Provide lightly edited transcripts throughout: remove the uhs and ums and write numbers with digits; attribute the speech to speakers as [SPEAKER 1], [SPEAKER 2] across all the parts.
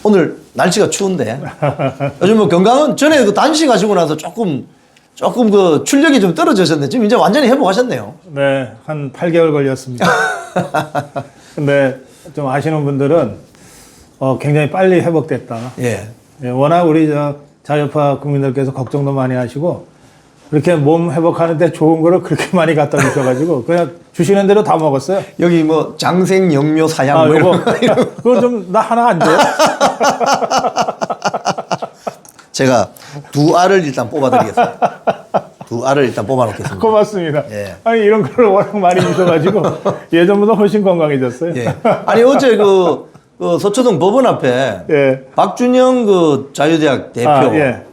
[SPEAKER 1] 오늘 날씨가 추운데 요즘 뭐 건강은 전에 그 단식 하시고 나서 조금 그 출력이 좀 떨어지셨는데 지금 이제 완전히 회복하셨네요.
[SPEAKER 2] 네, 한 8개월 걸렸습니다. 근데 좀 아시는 분들은 굉장히 빨리 회복됐다.
[SPEAKER 1] 예.
[SPEAKER 2] 예, 워낙 우리 자유파 국민들께서 걱정도 많이 하시고 그렇게 몸 회복하는데 좋은 거를 그렇게 많이 갖다 주셔가지고 그냥 주시는 대로 다 먹었어요.
[SPEAKER 1] 여기 뭐 장생 영묘 사양
[SPEAKER 2] 아,
[SPEAKER 1] 뭐 이런
[SPEAKER 2] 요거, 그거 좀 나 하나 안 줘요?
[SPEAKER 1] 제가 두 알을 일단 뽑아드리겠습니다. 두 알을 일단 뽑아놓겠습니다.
[SPEAKER 2] 고맙습니다.
[SPEAKER 1] 예.
[SPEAKER 2] 아니 이런 걸 워낙 많이 주셔가지고 예전보다 훨씬 건강해졌어요.
[SPEAKER 1] 예. 아니 어제 그 서초동 법원 앞에
[SPEAKER 2] 예.
[SPEAKER 1] 박준영 그 자유대학 대표
[SPEAKER 2] 예.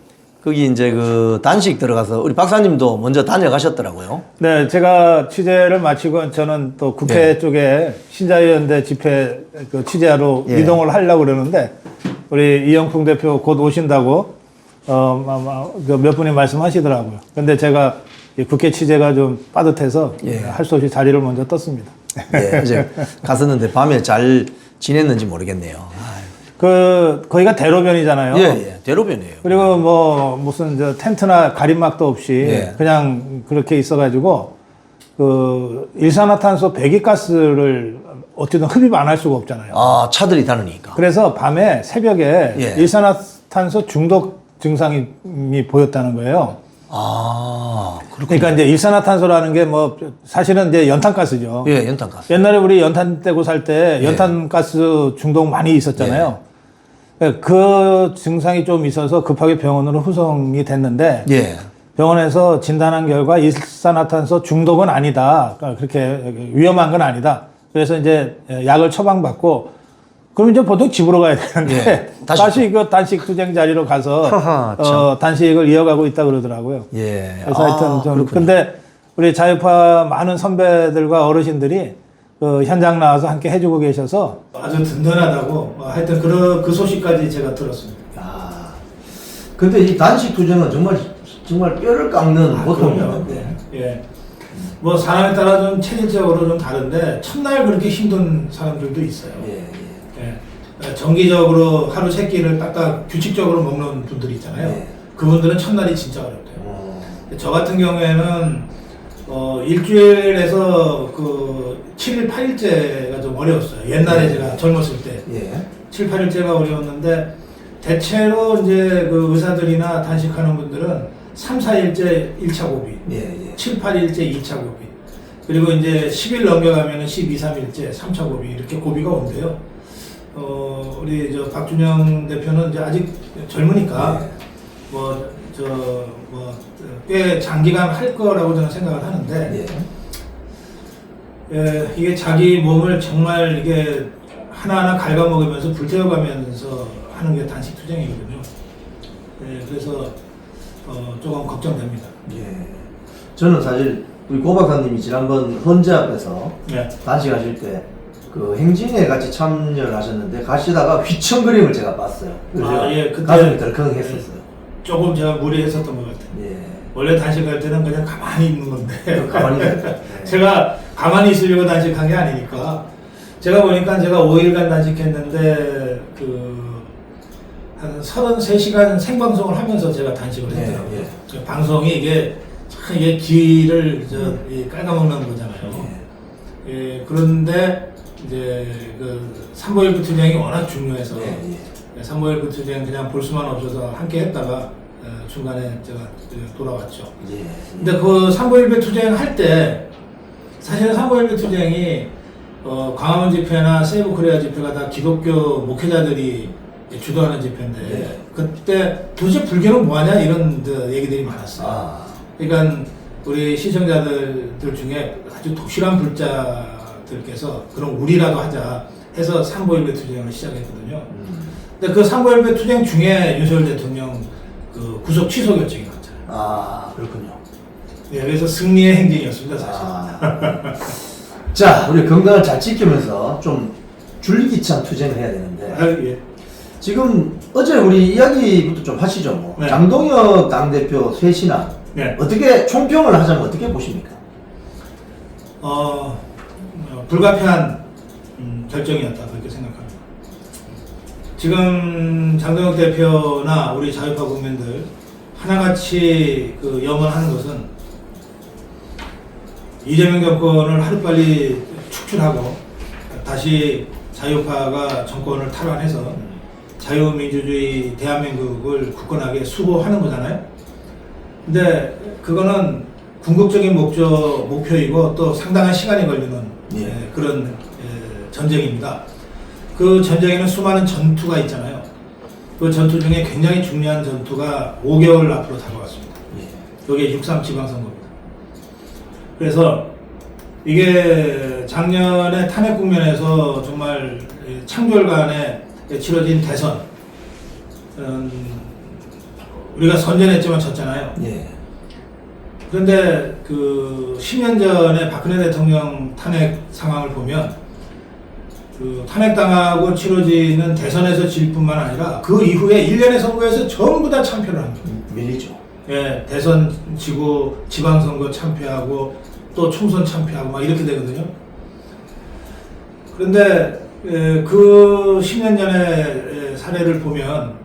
[SPEAKER 1] 거기 이제 그 단식 들어가서 우리 박사님도 먼저 다녀가셨더라고요.
[SPEAKER 2] 네, 제가 취재를 마치고 저는 또 국회 쪽에 신자유연대 집회 그 취재하러
[SPEAKER 1] 예.
[SPEAKER 2] 이동을 하려고 그러는데 우리 이영풍 대표 곧 오신다고 몇 분이 말씀하시더라고요. 근데 제가 이 국회 취재가 좀 빠듯해서 할 수 없이 자리를 먼저 떴습니다.
[SPEAKER 1] 예, 이제 갔었는데 밤에 잘 지냈는지 모르겠네요.
[SPEAKER 2] 거기가 대로변이잖아요.
[SPEAKER 1] 예, 예, 대로변이에요.
[SPEAKER 2] 그리고 뭐 무슨 텐트나 가림막도 없이
[SPEAKER 1] 예.
[SPEAKER 2] 그냥 그렇게 있어가지고 그 일산화탄소 배기가스를 어쨌든 흡입 안 할 수가 없잖아요.
[SPEAKER 1] 아, 차들이 다니니까.
[SPEAKER 2] 그래서 밤에 새벽에
[SPEAKER 1] 예.
[SPEAKER 2] 일산화탄소 중독 증상이 보였다는 거예요.
[SPEAKER 1] 아, 그렇군요.
[SPEAKER 2] 그러니까 이제 일산화탄소라는 게 뭐 사실은 이제 연탄가스죠.
[SPEAKER 1] 예, 연탄가스.
[SPEAKER 2] 옛날에 우리 연탄 떼고 살 때 연탄가스 중독 많이 있었잖아요. 그 증상이 좀 있어서 급하게 병원으로 후송이 됐는데
[SPEAKER 1] 예.
[SPEAKER 2] 병원에서 진단한 결과 일산화탄소 중독은 아니다. 그러니까 그렇게 위험한 건 아니다. 그래서 이제 약을 처방받고 그럼 이제 보통 집으로 가야 되는데
[SPEAKER 1] 예.
[SPEAKER 2] 다시 그 단식 투쟁 자리로 가서
[SPEAKER 1] 하하,
[SPEAKER 2] 단식을 이어가고 있다 그러더라고요.
[SPEAKER 1] 예.
[SPEAKER 2] 그래서 하여튼 좀
[SPEAKER 1] 그렇군요.
[SPEAKER 2] 근데 우리 자유파 많은 선배들과 어르신들이 그 현장 나와서 함께 해주고 계셔서 아주 든든하다고 하여튼 그 소식까지 제가 들었습니다.
[SPEAKER 1] 야. 근데 이 단식 투쟁은 정말 뼈를 깎는 고통이었는데.
[SPEAKER 2] 예. 뭐 사람에 따라 좀 체질적으로 좀 다른데 첫날 그렇게 힘든 사람들도 있어요.
[SPEAKER 1] 예,
[SPEAKER 2] 예. 정기적으로 하루 세 끼를 딱딱 규칙적으로 먹는 분들이 있잖아요.
[SPEAKER 1] 예.
[SPEAKER 2] 그분들은 첫날이 진짜 어렵대요. 저 같은 경우에는 일주일에서 그 7일, 8일째가 좀 어려웠어요. 옛날에 제가 젊었을 때.
[SPEAKER 1] 예.
[SPEAKER 2] 7, 8일째가 어려웠는데, 대체로 이제 그 의사들이나 단식하는 분들은 3, 4일째 1차 고비,
[SPEAKER 1] 예, 예.
[SPEAKER 2] 7, 8일째 2차 고비, 그리고 이제 10일 넘겨가면 12, 3일째 3차 고비, 이렇게 고비가 온대요. 우리 박준영 대표는 이제 아직 젊으니까, 꽤 장기간 할 거라고 저는 생각을 하는데, 이게 자기 몸을 정말 이게 하나하나 갉아먹으면서 불태워가면서 하는 게 단식 투쟁이거든요. 그래서 조금 걱정됩니다.
[SPEAKER 1] 예. 저는 사실 우리 고 박사님이 지난번 헌재 앞에서 단식하실 때 그 행진에 같이 참여를 하셨는데 가시다가 휘청거림을 제가 봤어요. 그래서
[SPEAKER 2] 그때
[SPEAKER 1] 가슴이 덜컹했었어요.
[SPEAKER 2] 조금 제가 무리했었던 것 같아요.
[SPEAKER 1] 예.
[SPEAKER 2] 원래 단식할 때는 그냥 가만히 있는 건데
[SPEAKER 1] 가만히
[SPEAKER 2] 제가 가만히 있으려고 단식한 게 아니니까 제가 보니까 제가 5일간 단식했는데 한 33시간 생방송을 하면서 제가 단식을 했더라고요. 방송이 이게 참 이게 기를 깔아먹는 거잖아요. 그런데 이제 그 삼보일부 투쟁이 워낙 중요해서 삼보일부 투쟁 그냥 볼 수만 없어서 함께 했다가 중간에 제가 돌아왔죠. 근데 그 삼보일부 투쟁 할 때 사실은 삼보일부 투쟁이 광화문 집회나 세이브 코리아 집회가 다 기독교 목회자들이 주도하는 집회인데 그때 도대체 불교는 뭐하냐 이런 얘기들이 많았어요. 그러니까 우리 시청자들 중에 아주 독실한 불자들께서 그럼 우리라도 하자 해서 삼보일배 투쟁을 시작했거든요. 근데 그 삼보일배 투쟁 중에 윤석열 대통령 그 구속 취소 결정이 나왔잖아요.
[SPEAKER 1] 아, 그렇군요.
[SPEAKER 2] 네, 그래서 승리의 행진이었습니다, 사실.
[SPEAKER 1] 자, 우리 건강을 잘 지키면서 좀 줄기찬 투쟁을 해야 되는데. 지금 어제 우리 이야기부터 좀 하시죠. 뭐. 장동혁 당대표 쇄신안 어떻게 총평을 하자면 어떻게 보십니까?
[SPEAKER 2] 불가피한 결정이었다 그렇게 생각합니다. 지금 장동혁 대표나 우리 자유파 국민들 하나같이 그 염원하는 것은 이재명 정권을 하루빨리 축출하고 다시 자유파가 정권을 탈환해서 자유민주주의 대한민국을 굳건하게 수호하는 거잖아요. 근데 그거는 궁극적인 목표이고 또 상당한 시간이 걸리는 그런 전쟁입니다. 그 전쟁에는 수많은 전투가 있잖아요. 그 전투 중에 굉장히 중요한 전투가 5개월 앞으로 다가왔습니다. 여기에 6.3 지방선거입니다. 그래서 이게 작년에 탄핵 국면에서 정말 창졸간에 치러진 대선, 우리가 선전했지만 졌잖아요. 그런데 그 10년 전에 박근혜 대통령 탄핵 상황을 보면 그 탄핵당하고 치러지는 대선에서 질 뿐만 아니라 그 이후에 1년의 선거에서 전부 다 참패를 합니다.
[SPEAKER 1] 밀리죠.
[SPEAKER 2] 예, 대선 지고 지방선거 참패하고 또 총선 참패하고 막 이렇게 되거든요. 그런데 그 10년 전의 사례를 보면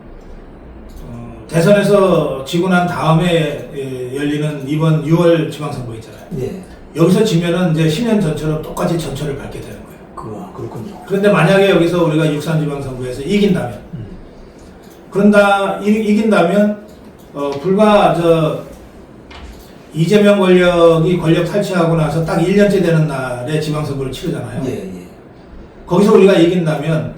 [SPEAKER 2] 대선에서 지고 난 다음에 열리는 이번 6월 지방선거 있잖아요. 여기서 지면은 이제 10년 전처럼 똑같이 전철을 밟게 되는 거예요.
[SPEAKER 1] 그렇군요.
[SPEAKER 2] 그런데 만약에 여기서 우리가 6.3 지방선거에서 이긴다면, 이긴다면 불과 이재명 권력이 권력 탈취하고 나서 딱 1년째 되는 날에 지방선거를 치르잖아요. 거기서 우리가 이긴다면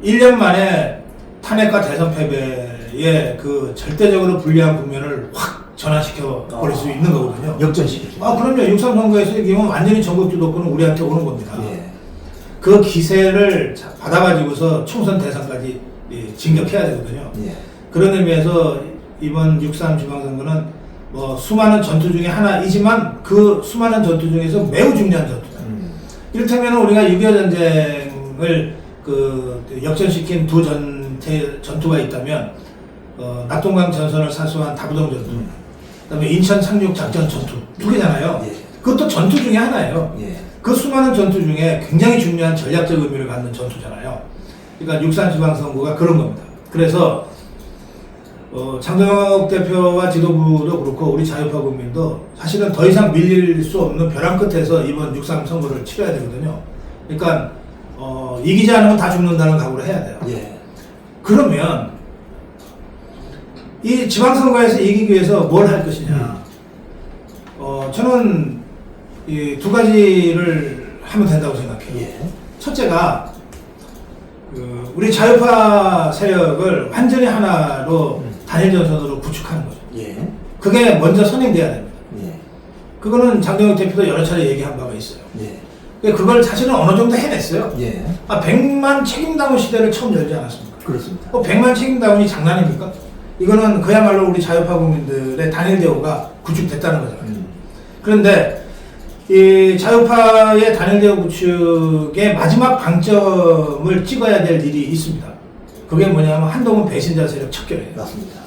[SPEAKER 2] 1년 만에 탄핵과 대선 패배의 그 절대적으로 불리한 국면을 확 전환시켜 버릴 수 있는 거거든요.
[SPEAKER 1] 역전시키죠.
[SPEAKER 2] 그럼요. 6.3 선거에서 이기면 완전히 전국 주도권은 우리한테 오는 겁니다. 그 기세를 받아가지고서 총선 대선까지 진격해야 되거든요. 그런 의미에서 이번 6.3 지방선거는 수많은 전투 중에 하나이지만 그 수많은 전투 중에서 매우 중요한 전투다. 이를테면 우리가 6.25 전쟁을 역전시킨 두 전투가 있다면 낙동강 전선을 사수한 다부동 전투, 그다음에 인천 상륙 작전 전투 두 개잖아요. 그것도 전투 중에 하나예요. 그 수많은 전투 중에 굉장히 중요한 전략적 의미를 갖는 전투잖아요. 그러니까 6.3 지방선거가 그런 겁니다. 그래서 장동혁 대표와 지도부도 그렇고 우리 자유파 국민도 사실은 더 이상 밀릴 수 없는 벼랑 끝에서 이번 6.3 선거를 치러야 되거든요. 그러니까 이기지 않으면 다 죽는다는 각오를 해야 돼요. 그러면 이 지방선거에서 이기기 위해서 뭘 할 것이냐. 저는 이 두 가지를 하면 된다고 생각해요. 첫째가 우리 자유파 세력을 완전히 하나로 단일 전선으로 구축하는 거죠. 그게 먼저 선행돼야 됩니다. 그거는 장동혁 대표도 여러 차례 얘기한 바가 있어요. 그걸 사실은 어느 정도 해냈어요. 100만 책임다운 시대를 처음 열지 않았습니까?
[SPEAKER 1] 그렇습니다.
[SPEAKER 2] 100만 책임다운이 장난입니까? 이거는 그야말로 우리 자유파 국민들의 단일 대우가 구축됐다는 거잖아요. 그런데 이 자유파의 단일 대우 구축의 마지막 방점을 찍어야 될 일이 있습니다. 그게 뭐냐면 한동훈 배신자 세력 척결이에요.
[SPEAKER 1] 맞습니다.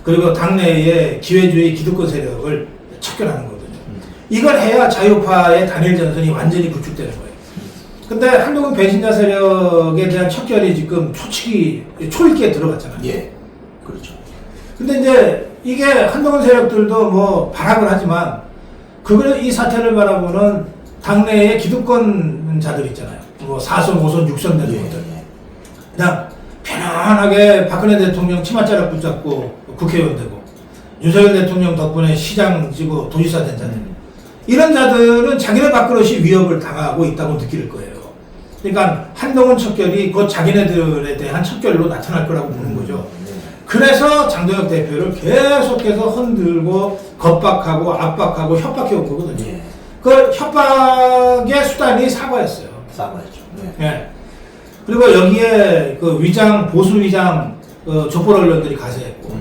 [SPEAKER 2] 그리고 당내의 기회주의 기득권 세력을 척결하는 거거든요. 이걸 해야 자유파의 단일 전선이 완전히 구축되는 거예요. 근데 한동훈 배신자 세력에 대한 척결이 지금 초읽기에 들어갔잖아요.
[SPEAKER 1] 그렇죠.
[SPEAKER 2] 근데 이제 이게 한동훈 세력들도 뭐 발악을 하지만 이 사태를 바라보는 당내의 기득권자들 있잖아요. 뭐 4선, 5선, 6선 되는 것들. 그냥 편안하게 박근혜 대통령 치맛자락 붙잡고 국회의원 되고 윤석열 대통령 덕분에 시장 지고 도지사 된 자들. 이런 자들은 자기네 밥그릇이 위협을 당하고 있다고 느낄 거예요. 그러니까 한동훈 척결이 곧 자기네들에 대한 척결로 나타날 거라고 보는 거죠. 그래서 장동혁 대표를 계속해서 흔들고 겁박하고 압박하고 협박해온 거거든요. 그 협박의 수단이 사과였어요.
[SPEAKER 1] 사과였죠.
[SPEAKER 2] 그리고 여기에 그 보수 위장 족보 언론들이 가세했고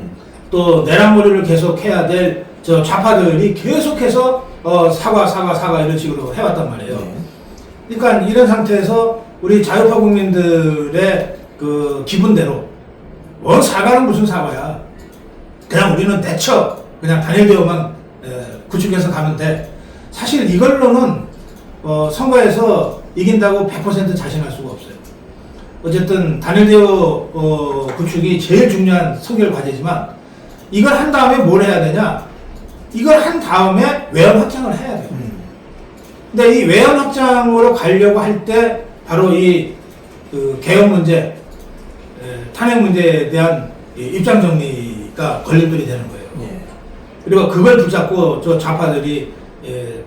[SPEAKER 2] 또 내란머리를 계속해야 될 좌파들이 계속해서 사과 이런 식으로 해왔단 말이에요. 그러니까 이런 상태에서 우리 자유파 국민들의 그 기분대로 사과는 무슨 사과야. 그냥 우리는 대처, 그냥 단일 대우만 구축해서 가면 돼. 사실 이걸로는 선거에서 이긴다고 100% 자신할 수가 없어요. 어쨌든 단일대우 구축이 제일 중요한 선결 과제지만 이걸 한 다음에 뭘 해야 되냐? 이걸 한 다음에 외연 확장을 해야 돼요. 근데 이 외연 확장으로 가려고 할 때 바로 그 개혁 문제, 탄핵 문제에 대한 입장 정리가 걸림돌이 되는 거예요.
[SPEAKER 1] 예.
[SPEAKER 2] 그리고 그걸 붙잡고 저 좌파들이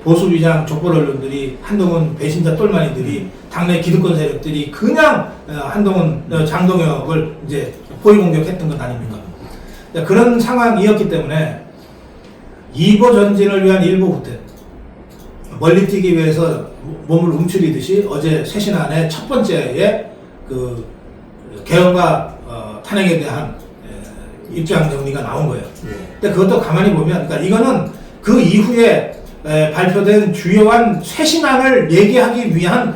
[SPEAKER 2] 보수 위장 족벌 언론들이 한동훈 배신자 똘마니들이 당내 기득권 세력들이 그냥 한동훈 장동혁을 이제 포위 공격했던 것 아닙니까? 그런 상황이었기 때문에 2보 전진을 위한 1보 후퇴, 멀리 뛰기 위해서 몸을 움츠리듯이 어제 쇄신안의 첫 번째에 그 개헌과 탄핵에 대한 입장 정리가 나온 거예요. 근데 그것도 가만히 보면, 그러니까 이거는 그 이후에 발표된 주요한 쇄신안을 얘기하기 위한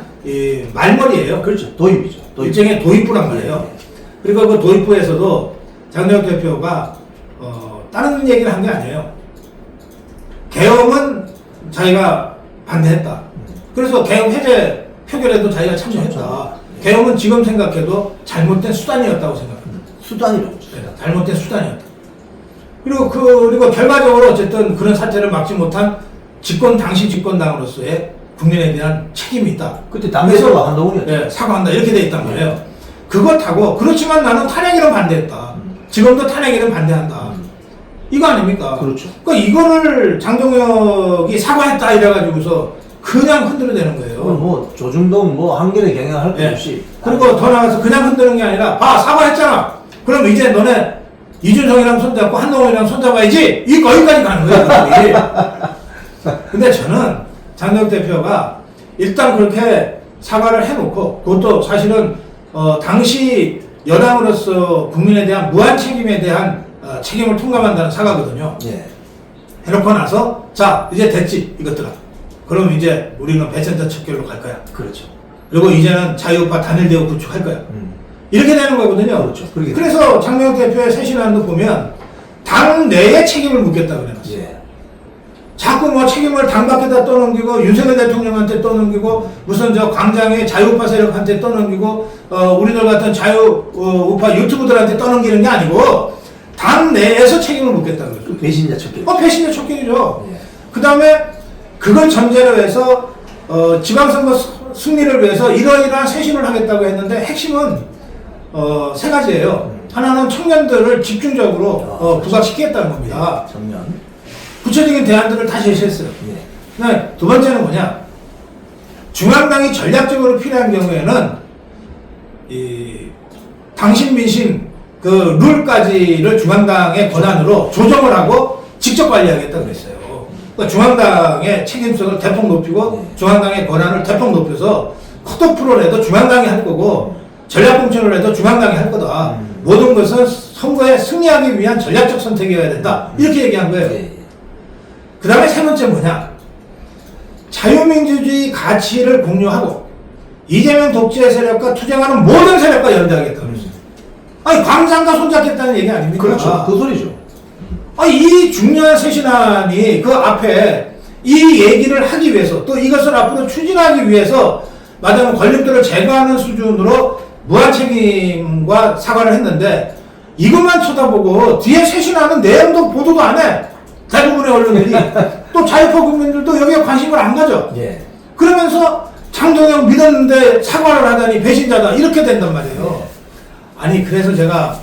[SPEAKER 2] 말머리예요.
[SPEAKER 1] 그렇죠. 도입이죠.
[SPEAKER 2] 일종의 도입부란 말이에요. 그리고 그 도입부에서도 장동혁 대표가 다른 얘기를 한 게 아니에요. 개헌은 자기가 반대했다. 그래서 개헌 해제 표결에도 자기가 참여했다. 개헌은 지금 생각해도 잘못된 수단이었다고 생각합니다.
[SPEAKER 1] 수단이라고.
[SPEAKER 2] 네, 잘못된 수단이었다. 그리고 결과적으로 어쨌든 그런 사태를 막지 못한 당시 집권당으로서의 국민에 대한 책임이 있다.
[SPEAKER 1] 그때 당대표가 한동훈이었죠.
[SPEAKER 2] 네, 사과한다. 이렇게 돼 있단 말이에요. 그것하고 그렇지만 나는 탄핵에는 반대했다. 지금도 탄핵에는 반대한다. 이거 아닙니까?
[SPEAKER 1] 그렇죠.
[SPEAKER 2] 그러니까 이거를 장동혁이 사과했다 이래가지고서 그냥 흔들어대는 거예요.
[SPEAKER 1] 뭐 조중동 뭐 한겨레 경향할 것
[SPEAKER 2] 네.
[SPEAKER 1] 없이.
[SPEAKER 2] 그리고 더 나가서 그냥 흔드는 게 아니라 사과했잖아. 그럼 이제 너네 이준석이랑 손잡고 한동훈이랑 손잡아야지. 거기까지 가는 거예요. 근데 저는 장동혁 대표가 일단 그렇게 사과를 해놓고, 그것도 사실은 당시 여당으로서 국민에 대한 무한 책임에 대한 책임을 통감한다는 사과거든요.
[SPEAKER 1] 예.
[SPEAKER 2] 해놓고 나서 자 이제 됐지 이것들아. 그럼 이제 우리는 배cen터 척결로 갈 거야.
[SPEAKER 1] 그렇죠.
[SPEAKER 2] 그리고 이제는 자유우파 단일대우 구축할 거야. 이렇게 되는 거거든요.
[SPEAKER 1] 그렇죠.
[SPEAKER 2] 그래서 장동혁 대표의 쇄신안도 보면 당 내에 책임을 묻겠다 그래놨어요.
[SPEAKER 1] 예.
[SPEAKER 2] 자꾸 뭐 책임을 당 밖에다 떠넘기고 윤석열 대통령한테 떠넘기고 무슨 저 광장의 자유우파 세력한테 떠넘기고 우리들 같은 자유우파 유튜브들한테 떠넘기는 게 아니고 당 내에서 책임을 묻겠다 그래요.
[SPEAKER 1] 그 배신자 척결.
[SPEAKER 2] 배신자 척결이죠.
[SPEAKER 1] 예.
[SPEAKER 2] 그 다음에 그걸 전제로 해서 지방선거 승리를 위해서 이러이러한 쇄신을 하겠다고 했는데 핵심은 세 가지예요. 하나는 청년들을 집중적으로 부각시키겠다는 겁니다.
[SPEAKER 1] 청년.
[SPEAKER 2] 구체적인 대안들을 다 제시했어요.
[SPEAKER 1] 예.
[SPEAKER 2] 네, 두 번째는 뭐냐? 중앙당이 전략적으로 필요한 경우에는 당신 민심 그 룰까지를 중앙당의 권한으로 조정을 하고 직접 관리하겠다 그랬어요. 그러니까 중앙당의 책임성을 대폭 높이고 중앙당의 권한을 대폭 높여서 컷오프를 해도 중앙당이 할 거고 전략공천을 해도 중앙당이 할 거다. 모든 것은 선거에 승리하기 위한 전략적 선택이어야 된다. 이렇게 얘기한 거예요.
[SPEAKER 1] 예.
[SPEAKER 2] 그 다음에 세 번째 뭐냐? 자유민주주의 가치를 공유하고 이재명 독재 세력과 투쟁하는 모든 세력과 연대하겠다고 그랬어요. 아니 광장과 손잡겠다는 얘기 아닙니까?
[SPEAKER 1] 그렇죠. 그 소리죠.
[SPEAKER 2] 이 중요한 쇄신안이 그 앞에 이 얘기를 하기 위해서 또 이것을 앞으로 추진하기 위해서 말하자면 걸림돌을 제거하는 수준으로 무한 책임과 사과를 했는데 이것만 쳐다보고 뒤에 쇄신안은 내용도 보도도 안 해. 대부분의 언론들이 또 자유파 국민들도 여기에 관심을 안 가져.
[SPEAKER 1] 예.
[SPEAKER 2] 그러면서 장동혁 믿었는데 사과를 하다니 배신자다 이렇게 된단 말이에요. 아니 그래서 제가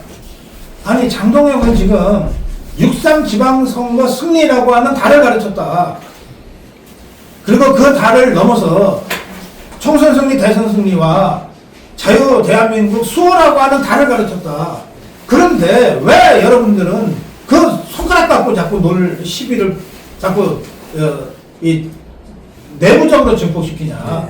[SPEAKER 2] 장동혁은 지금 6.3 지방선거 승리라고 하는 달을 가르쳤다. 그리고 그 달을 넘어서 총선 승리, 대선 승리와 자유 대한민국 수호라고 하는 달을 가르쳤다. 그런데 왜 여러분들은 그 손가락 갖고 자꾸 시비를 자꾸 내부적으로 증폭시키냐.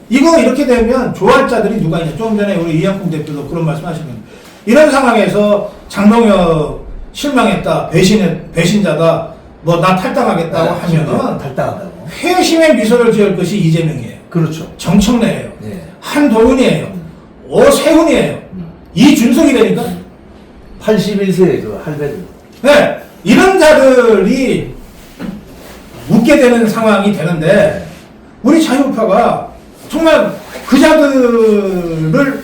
[SPEAKER 2] 이거 이렇게 되면 좋아할 자들이 누가 있냐. 조금 전에 우리 이양콩 대표도 그런 말씀 하시면 이런 상황에서 장동혁 실망했다, 배신자다, 뭐 나 탈당하겠다고 하면은
[SPEAKER 1] 탈당한다고.
[SPEAKER 2] 회심의 미소를 지을 것이 이재명이에요.
[SPEAKER 1] 그렇죠.
[SPEAKER 2] 정청래예요.
[SPEAKER 1] 네.
[SPEAKER 2] 한동훈이에요. 오세훈이에요. 이준석이 되니까
[SPEAKER 1] 81세의 그 할배들.
[SPEAKER 2] 네, 이런 자들이 묻게 되는 상황이 되는데 우리 자유우파가 정말 그 자들을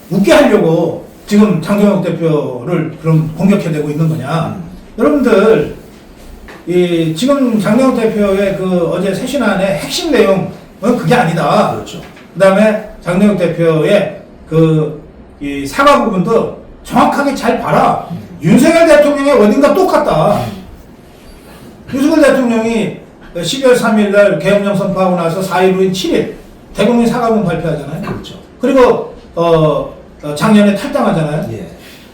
[SPEAKER 2] 웃게 하려고 지금 장동혁 대표를 그럼 공격해대고 있는 거냐? 여러분들 지금 장동혁 대표의 그 어제 쇄신안의 핵심 내용은 그게 아니다.
[SPEAKER 1] 그렇죠.
[SPEAKER 2] 그다음에 장동혁 대표의 이 사과 부분도 정확하게 잘 봐라. 윤석열 대통령의 어딘가 똑같다. 윤석열 대통령이 12월 3일 날 계엄령 선포하고 나서 4일 후인 7일 대국민 사과문 발표하잖아요.
[SPEAKER 1] 그렇죠.
[SPEAKER 2] 그리고 작년에 탈당하잖아요.
[SPEAKER 1] 예.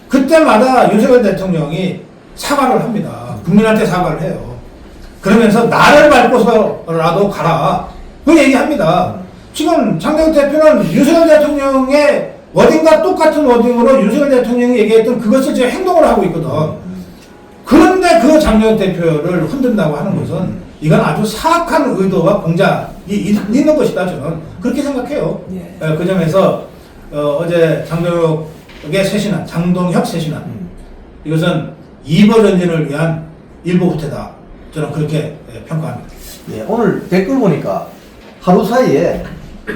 [SPEAKER 2] 그때마다 윤석열 대통령이 사과를 합니다. 국민한테 사과를 해요. 그러면서 나를 밟고서라도 가라. 그 얘기합니다. 지금 장동혁 대표는 윤석열 대통령의 어딘가 똑같은 워딩으로 윤석열 대통령이 얘기했던 그것을 지금 행동을 하고 있거든. 그런데 그 장동혁 대표를 흔든다고 하는 것은 이건 아주 사악한 의도와 공작이 있는 것이다. 저는 그렇게 생각해요.
[SPEAKER 1] 예.
[SPEAKER 2] 그 점에서 어제 장동혁의 쇄신안, 장동혁 쇄신안 이것은 이보 전진을 위한 일보 후퇴다. 저는 그렇게 평가합니다.
[SPEAKER 1] 예, 오늘 댓글 보니까 하루 사이에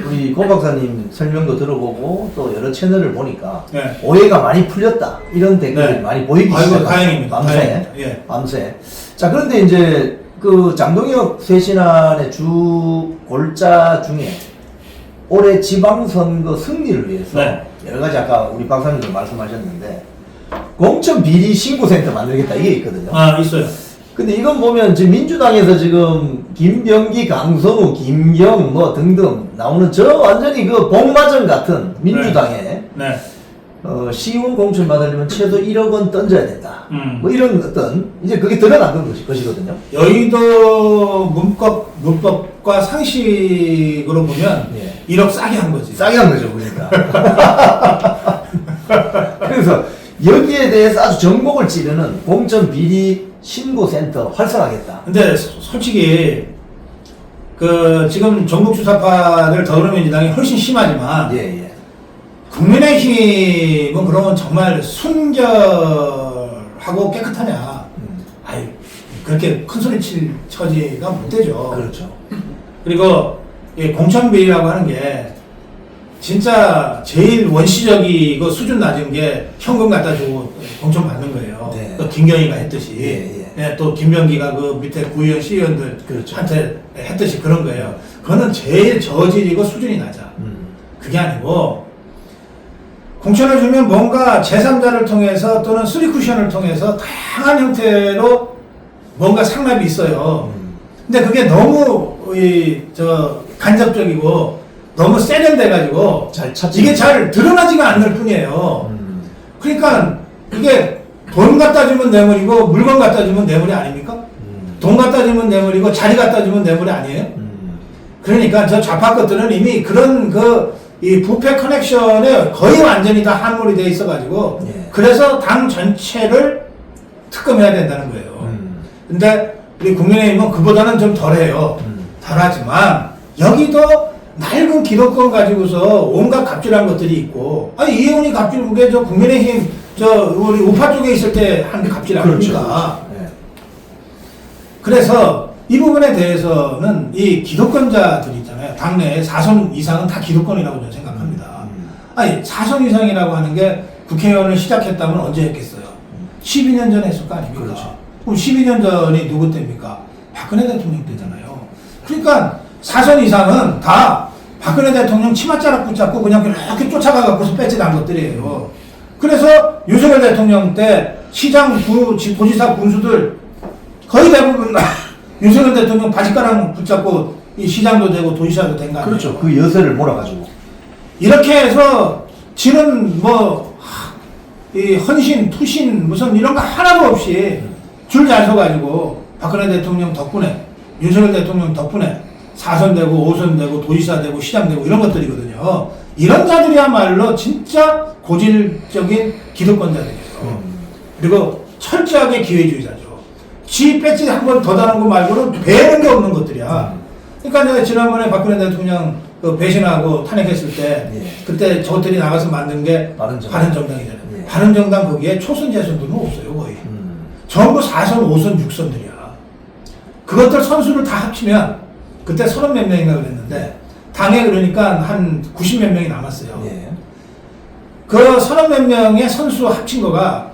[SPEAKER 1] 우리 고 박사님 설명도 들어보고 또 여러 채널을 보니까
[SPEAKER 2] 네.
[SPEAKER 1] 오해가 많이 풀렸다 이런 댓글이
[SPEAKER 2] 네.
[SPEAKER 1] 많이 보이기
[SPEAKER 2] 아이고,
[SPEAKER 1] 시작합니다.
[SPEAKER 2] 다행입니다.
[SPEAKER 1] 밤새.
[SPEAKER 2] 다행입니다. 예.
[SPEAKER 1] 밤새. 자, 그런데 이제 그 장동혁 쇄신안의 주 골자 중에 올해 지방선거 승리를 위해서
[SPEAKER 2] 네.
[SPEAKER 1] 여러 가지 아까 우리 박사님도 말씀하셨는데 공천 비리 신고센터 만들겠다 이게 있거든요.
[SPEAKER 2] 아, 있어요.
[SPEAKER 1] 근데 이건 보면 지금 민주당에서 지금 김병기, 강성우, 김경 뭐 등등 나오는 저 완전히 그 복마전 같은 민주당에
[SPEAKER 2] 네.
[SPEAKER 1] 시의원 공천 받으려면 최소 1억 원 던져야 된다.
[SPEAKER 2] 음.
[SPEAKER 1] 뭐 이런 어떤 이제 그게 드러난 것이거든요.
[SPEAKER 2] 여의도 문법과 상식으로 보면
[SPEAKER 1] 예.
[SPEAKER 2] 1억 싸게 한 거지.
[SPEAKER 1] 싸게 한 거죠, 그러니까. 그래서 여기에 대해서 아주 전곡을 찌르는 공천 비리 신고센터 활성화하겠다.
[SPEAKER 2] 근데 솔직히 지금 전국주사파들 더불어민주당이 훨씬 심하지만
[SPEAKER 1] 예, 예.
[SPEAKER 2] 국민의힘은 그러면 정말 순결하고 깨끗하냐? 아유 그렇게 큰 소리 칠 처지가 못 되죠.
[SPEAKER 1] 그렇죠.
[SPEAKER 2] 그리고 이 공천비리라고 하는 게 진짜 제일 원시적이고 수준 낮은 게 현금 갖다 주고 공천 받는 거예요.
[SPEAKER 1] 네.
[SPEAKER 2] 또 김경희가 했듯이.
[SPEAKER 1] 예, 예.
[SPEAKER 2] 또 김병기가 그 밑에 구의원, 시의원들한테
[SPEAKER 1] 그렇죠.
[SPEAKER 2] 했듯이 그런 거예요. 그거는 제일 저질이고 수준이 낮아. 그게 아니고 공천을 주면 뭔가 제3자를 통해서 또는 쓰리쿠션을 통해서 다양한 형태로 뭔가 상납이 있어요. 근데 그게 너무 간접적이고 너무 세련돼가지고
[SPEAKER 1] 잘 찾지
[SPEAKER 2] 이게 잘 드러나지가 않을 뿐이에요. 그러니까 이게 돈 갖다 주면 뇌물이고 물건 갖다 주면 뇌물이 아닙니까? 돈 갖다 주면 뇌물이고 자리 갖다 주면 뇌물이 아니에요? 그러니까 저 좌파 것들은 이미 그런 이 부패 커넥션에 거의 완전히 다 함몰이 돼 있어가지고
[SPEAKER 1] 예.
[SPEAKER 2] 그래서 당 전체를 특검해야 된다는 거예요. 근데 우리 국민의힘은 그보다는 좀 덜해요. 덜하지만 여기도 낡은 기득권 가지고서 온갖 갑질한 것들이 있고 아니 이혜원이 갑질 그게 저 국민의힘 우리 우파 쪽에 있을 때 한 게 갑질 아닙니까?
[SPEAKER 1] 그렇죠. 네.
[SPEAKER 2] 그래서 이 부분에 대해서는 이 기득권자들 있잖아요. 당내에 4선 이상은 다 기득권이라고 저는 생각합니다. 아니 4선 이상이라고 하는 게 국회의원을 시작했다면 언제 했겠어요? 12년 전에 했을 거 아닙니까?
[SPEAKER 1] 그렇죠.
[SPEAKER 2] 그럼 12년 전이 누구 때입니까? 박근혜 대통령 때잖아요. 그러니까 4선 이상은 다 박근혜 대통령 치맛자락 붙잡고 그냥 이렇게 쫓아가갖고서 배치난 것들이에요. 그래서 윤석열 대통령 때 시장, 도지사, 군수들 거의 대부분 윤석열 대통령 바지가랑 붙잡고 이 시장도 되고 도지사도 된 거 아니에요?
[SPEAKER 1] 그렇죠. 그 여세를 몰아가지고.
[SPEAKER 2] 이렇게 해서 지는 이 헌신, 투신 무슨 이런 거 하나도 없이 줄 잘 서가지고 박근혜 대통령 덕분에 윤석열 대통령 덕분에 4선 되고 5선 되고 도지사 되고 시장 되고 이런 것들이거든요. 이런 자들이야말로 진짜 고질적인 기득권자들이에요. 그리고 철저하게 기회주의자죠. 지 배지 한 번 더 다는 거 말고는 배는 게 없는 것들이야. 그러니까 내가 지난번에 박근혜 대통령 배신하고 탄핵했을 때
[SPEAKER 1] 예.
[SPEAKER 2] 그때 저들이 나가서 만든 게 바른정당이잖아요.
[SPEAKER 1] 예.
[SPEAKER 2] 바른정당 거기에 초선 재선들은 없어요 거의. 전부 4선, 5선, 6선들이야. 그것들 선수를 다 합치면 그때 30 몇 명인가 그랬는데 당에 그러니까 한 90 몇 명이 남았어요.
[SPEAKER 1] 예.
[SPEAKER 2] 그 30몇 명의 선수 합친 거가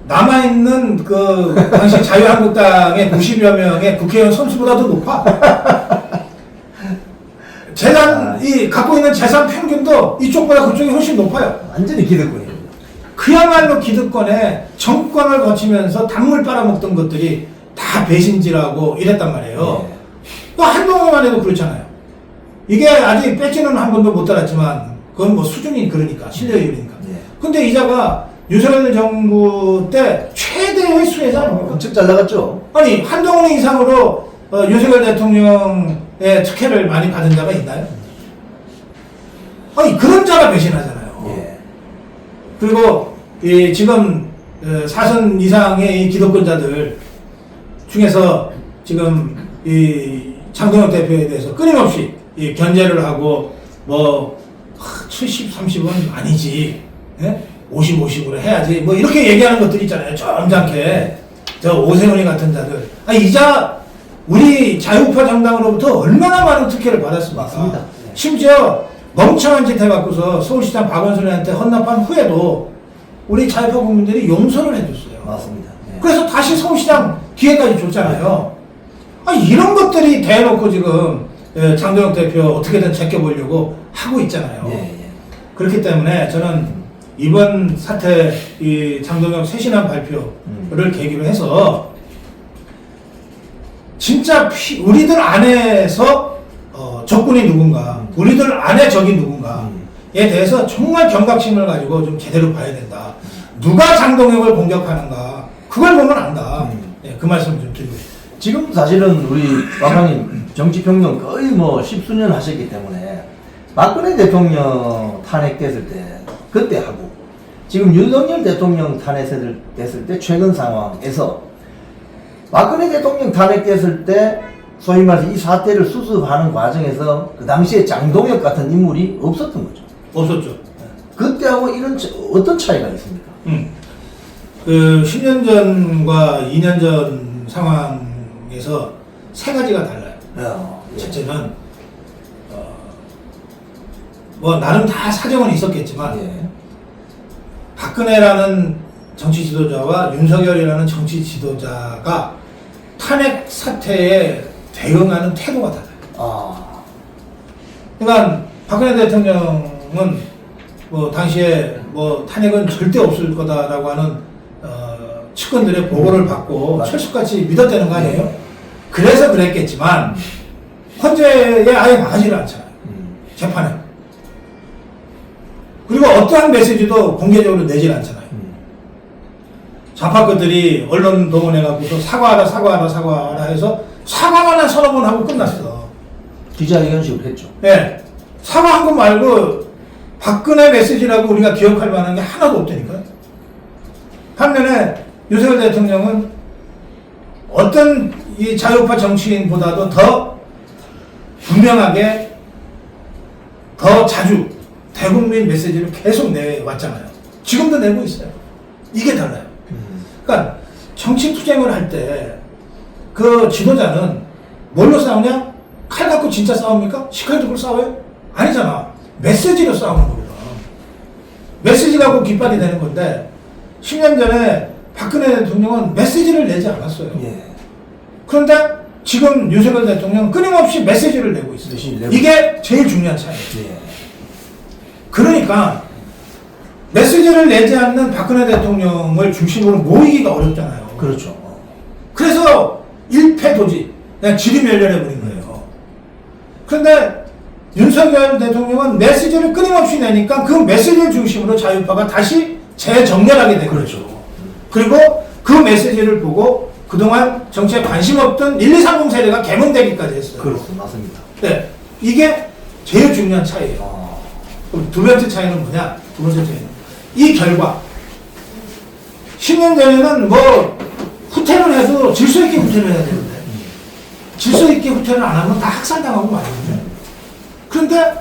[SPEAKER 2] 남아있는 그 당시 자유한국당의 90여 명의 국회의원 선수보다 더 높아. 재산이 갖고 있는 재산 평균도 이쪽보다 그쪽이 훨씬 높아요.
[SPEAKER 1] 완전히 기득권이에요.
[SPEAKER 2] 그야말로 기득권에 정권을 거치면서 단물 빨아먹던 것들이 다 배신지라고 이랬단 말이에요.
[SPEAKER 1] 예.
[SPEAKER 2] 또 한동훈만 해도 그렇잖아요. 이게 아직 뺏지는 한 번도 못 달았지만 그건 뭐 수준이 그러니까 신뢰율이니까.
[SPEAKER 1] 예.
[SPEAKER 2] 근데 이자가 윤석열 정부 때 최대의 수혜자 아닙니까?
[SPEAKER 1] 엄청 잘 나갔죠.
[SPEAKER 2] 아니 한동훈 이상으로 윤석열 대통령의 특혜를 많이 받은 자가 있나요? 아니 그런 자가 배신하잖아요.
[SPEAKER 1] 예.
[SPEAKER 2] 그리고 지금 4선 이상의 이 기득권자들 중에서 지금 이 장동혁 대표에 대해서 끊임없이 이 견제를 하고 뭐 70, 30은 아니지, 예? 50, 50으로 해야지 뭐 이렇게 얘기하는 것들이 있잖아요. 점잖게 저 오세훈이 같은 자들. 아니 이자 우리 자유우파 정당으로부터 얼마나 많은 특혜를 받았습니까?
[SPEAKER 1] 맞습니다. 네.
[SPEAKER 2] 심지어 멍청한 짓 해갖고서 서울시장 박원순이한테 헌납한 후에도 우리 자유파 국민들이 용서를 해줬어요.
[SPEAKER 1] 맞습니다. 네.
[SPEAKER 2] 그래서 다시 서울시장 기회까지 줬잖아요. 아니 이런 것들이 대놓고 지금 장동혁 대표 어떻게든 제껴보려고 하고 있잖아요.
[SPEAKER 1] 예, 예.
[SPEAKER 2] 그렇기 때문에 저는 이번 사태 이 장동혁 쇄신안 발표를 계기로 해서 진짜 우리들 안에서 적군이 누군가, 우리들 안에 적이 누군가에 대해서 정말 경각심을 가지고 좀 제대로 봐야 된다. 누가 장동혁을 공격하는가 그걸 보면 안다. 네, 그 말씀을 좀 드리고 싶습니다.
[SPEAKER 1] 지금 사실은 우리 박사님 정치평론 거의 뭐 10수년 하셨기 때문에 박근혜 대통령 탄핵됐을 때 그때 하고 지금 윤석열 대통령 탄핵됐을 때 최근 상황에서 박근혜 대통령 탄핵됐을 때 소위 말해서 이 사태를 수습하는 과정에서 그 당시에 장동혁 같은 인물이 없었던 거죠.
[SPEAKER 2] 없었죠.
[SPEAKER 1] 그때하고 이런 어떤 차이가 있습니까?
[SPEAKER 2] 그 10년 전과 2년 전 상황에서 세 가지가 달라요.
[SPEAKER 1] 예.
[SPEAKER 2] 첫째는 뭐 나름 다 사정은 있었겠지만
[SPEAKER 1] 예.
[SPEAKER 2] 박근혜라는 정치 지도자와 윤석열이라는 정치 지도자가 탄핵 사태에 대응하는 태도가 달라요.
[SPEAKER 1] 아.
[SPEAKER 2] 그러니까 박근혜 대통령은 뭐 당시에 뭐 탄핵은 절대 없을 거다라고 하는 측근들의 보고를 받고 철수같이 믿었다는 거 아니에요? 그래서 그랬겠지만 헌재에 아예 나가지를 않잖아요. 재판에. 그리고 어떠한 메시지도 공개적으로 내질 않잖아요. 좌파급들이 언론 동원해갖고서 사과하라 해서 사과만 한 서너 번 하고 끝났어.
[SPEAKER 1] 기자회견식을 했죠.
[SPEAKER 2] 네. 사과한 거 말고 박근혜 메시지라고 우리가 기억할 만한 게 하나도 없다니까요. 반면에 윤석열 대통령은 어떤 이 자유파 정치인보다도 더 분명하게 더 자주 대국민 메시지를 계속 내왔잖아요. 지금도 내고 있어요. 이게 달라요. 그러니까 정치 투쟁을 할 때 그 지도자는 뭘로 싸우냐? 칼 갖고 진짜 싸웁니까? 식칼 들고 싸워요? 아니잖아. 메시지로 싸우는 거거든. 메시지 갖고 깃발이 되는 건데 10년 전에 박근혜 대통령은 메시지를 내지 않았어요.
[SPEAKER 1] 예.
[SPEAKER 2] 그런데 지금 윤석열 대통령은 끊임없이 메시지를 내고 있어요. 이게 제일 중요한 차이예요.
[SPEAKER 1] 예.
[SPEAKER 2] 그러니까 메시지를 내지 않는 박근혜 대통령을 중심으로 모이기가 어렵잖아요.
[SPEAKER 1] 그렇죠.
[SPEAKER 2] 그래서 일패도지 그냥 지리멸렬해버린 거예요. 그런데 윤석열 대통령은 메시지를 끊임없이 내니까 그 메시지를 중심으로 자유파가 다시 재정렬하게 된
[SPEAKER 1] 그렇죠.
[SPEAKER 2] 거죠. 그리고 그 메시지를 보고 그동안 정치에 관심 없던 1, 2, 30 세대가 개몽되기까지 했어요.
[SPEAKER 1] 그렇습니다. 맞습니다.
[SPEAKER 2] 네, 이게 제일 중요한 차이예요. 그럼 두 번째 차이는 뭐냐? 두 번째 차이는 이 결과 10년 전에는 뭐 후퇴를 해도 질서 있게 후퇴를 해야 되는데 질서 있게 후퇴를 안 하면 다 학살당하고 말이거든요. 그런데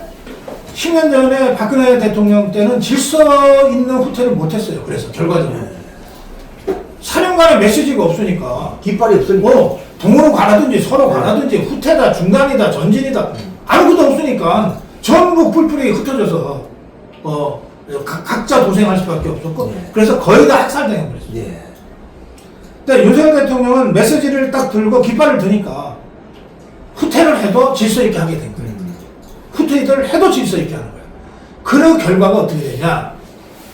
[SPEAKER 2] 10년 전에 박근혜 대통령 때는 질서 있는 후퇴를 못했어요. 그래서 결과적으로 사령관의 메시지가 없으니까
[SPEAKER 1] 깃발이 없으니까.
[SPEAKER 2] 동으로 가라든지 서로 가라든지 후퇴다 중단이다 전진이다 아무것도 없으니까 전부 뿔뿔이 흩어져서 각자 도생할 수밖에 없었고
[SPEAKER 1] 예.
[SPEAKER 2] 그래서 거의 다 학살당해 버렸어요.
[SPEAKER 1] 예.
[SPEAKER 2] 근데 윤석열 대통령은 메시지를 딱 들고 깃발을 드니까 후퇴를 해도 질서 있게 하게 된 거예요. 후퇴를 해도 질서 있게 하는 거예요. 그 결과가 어떻게 되냐?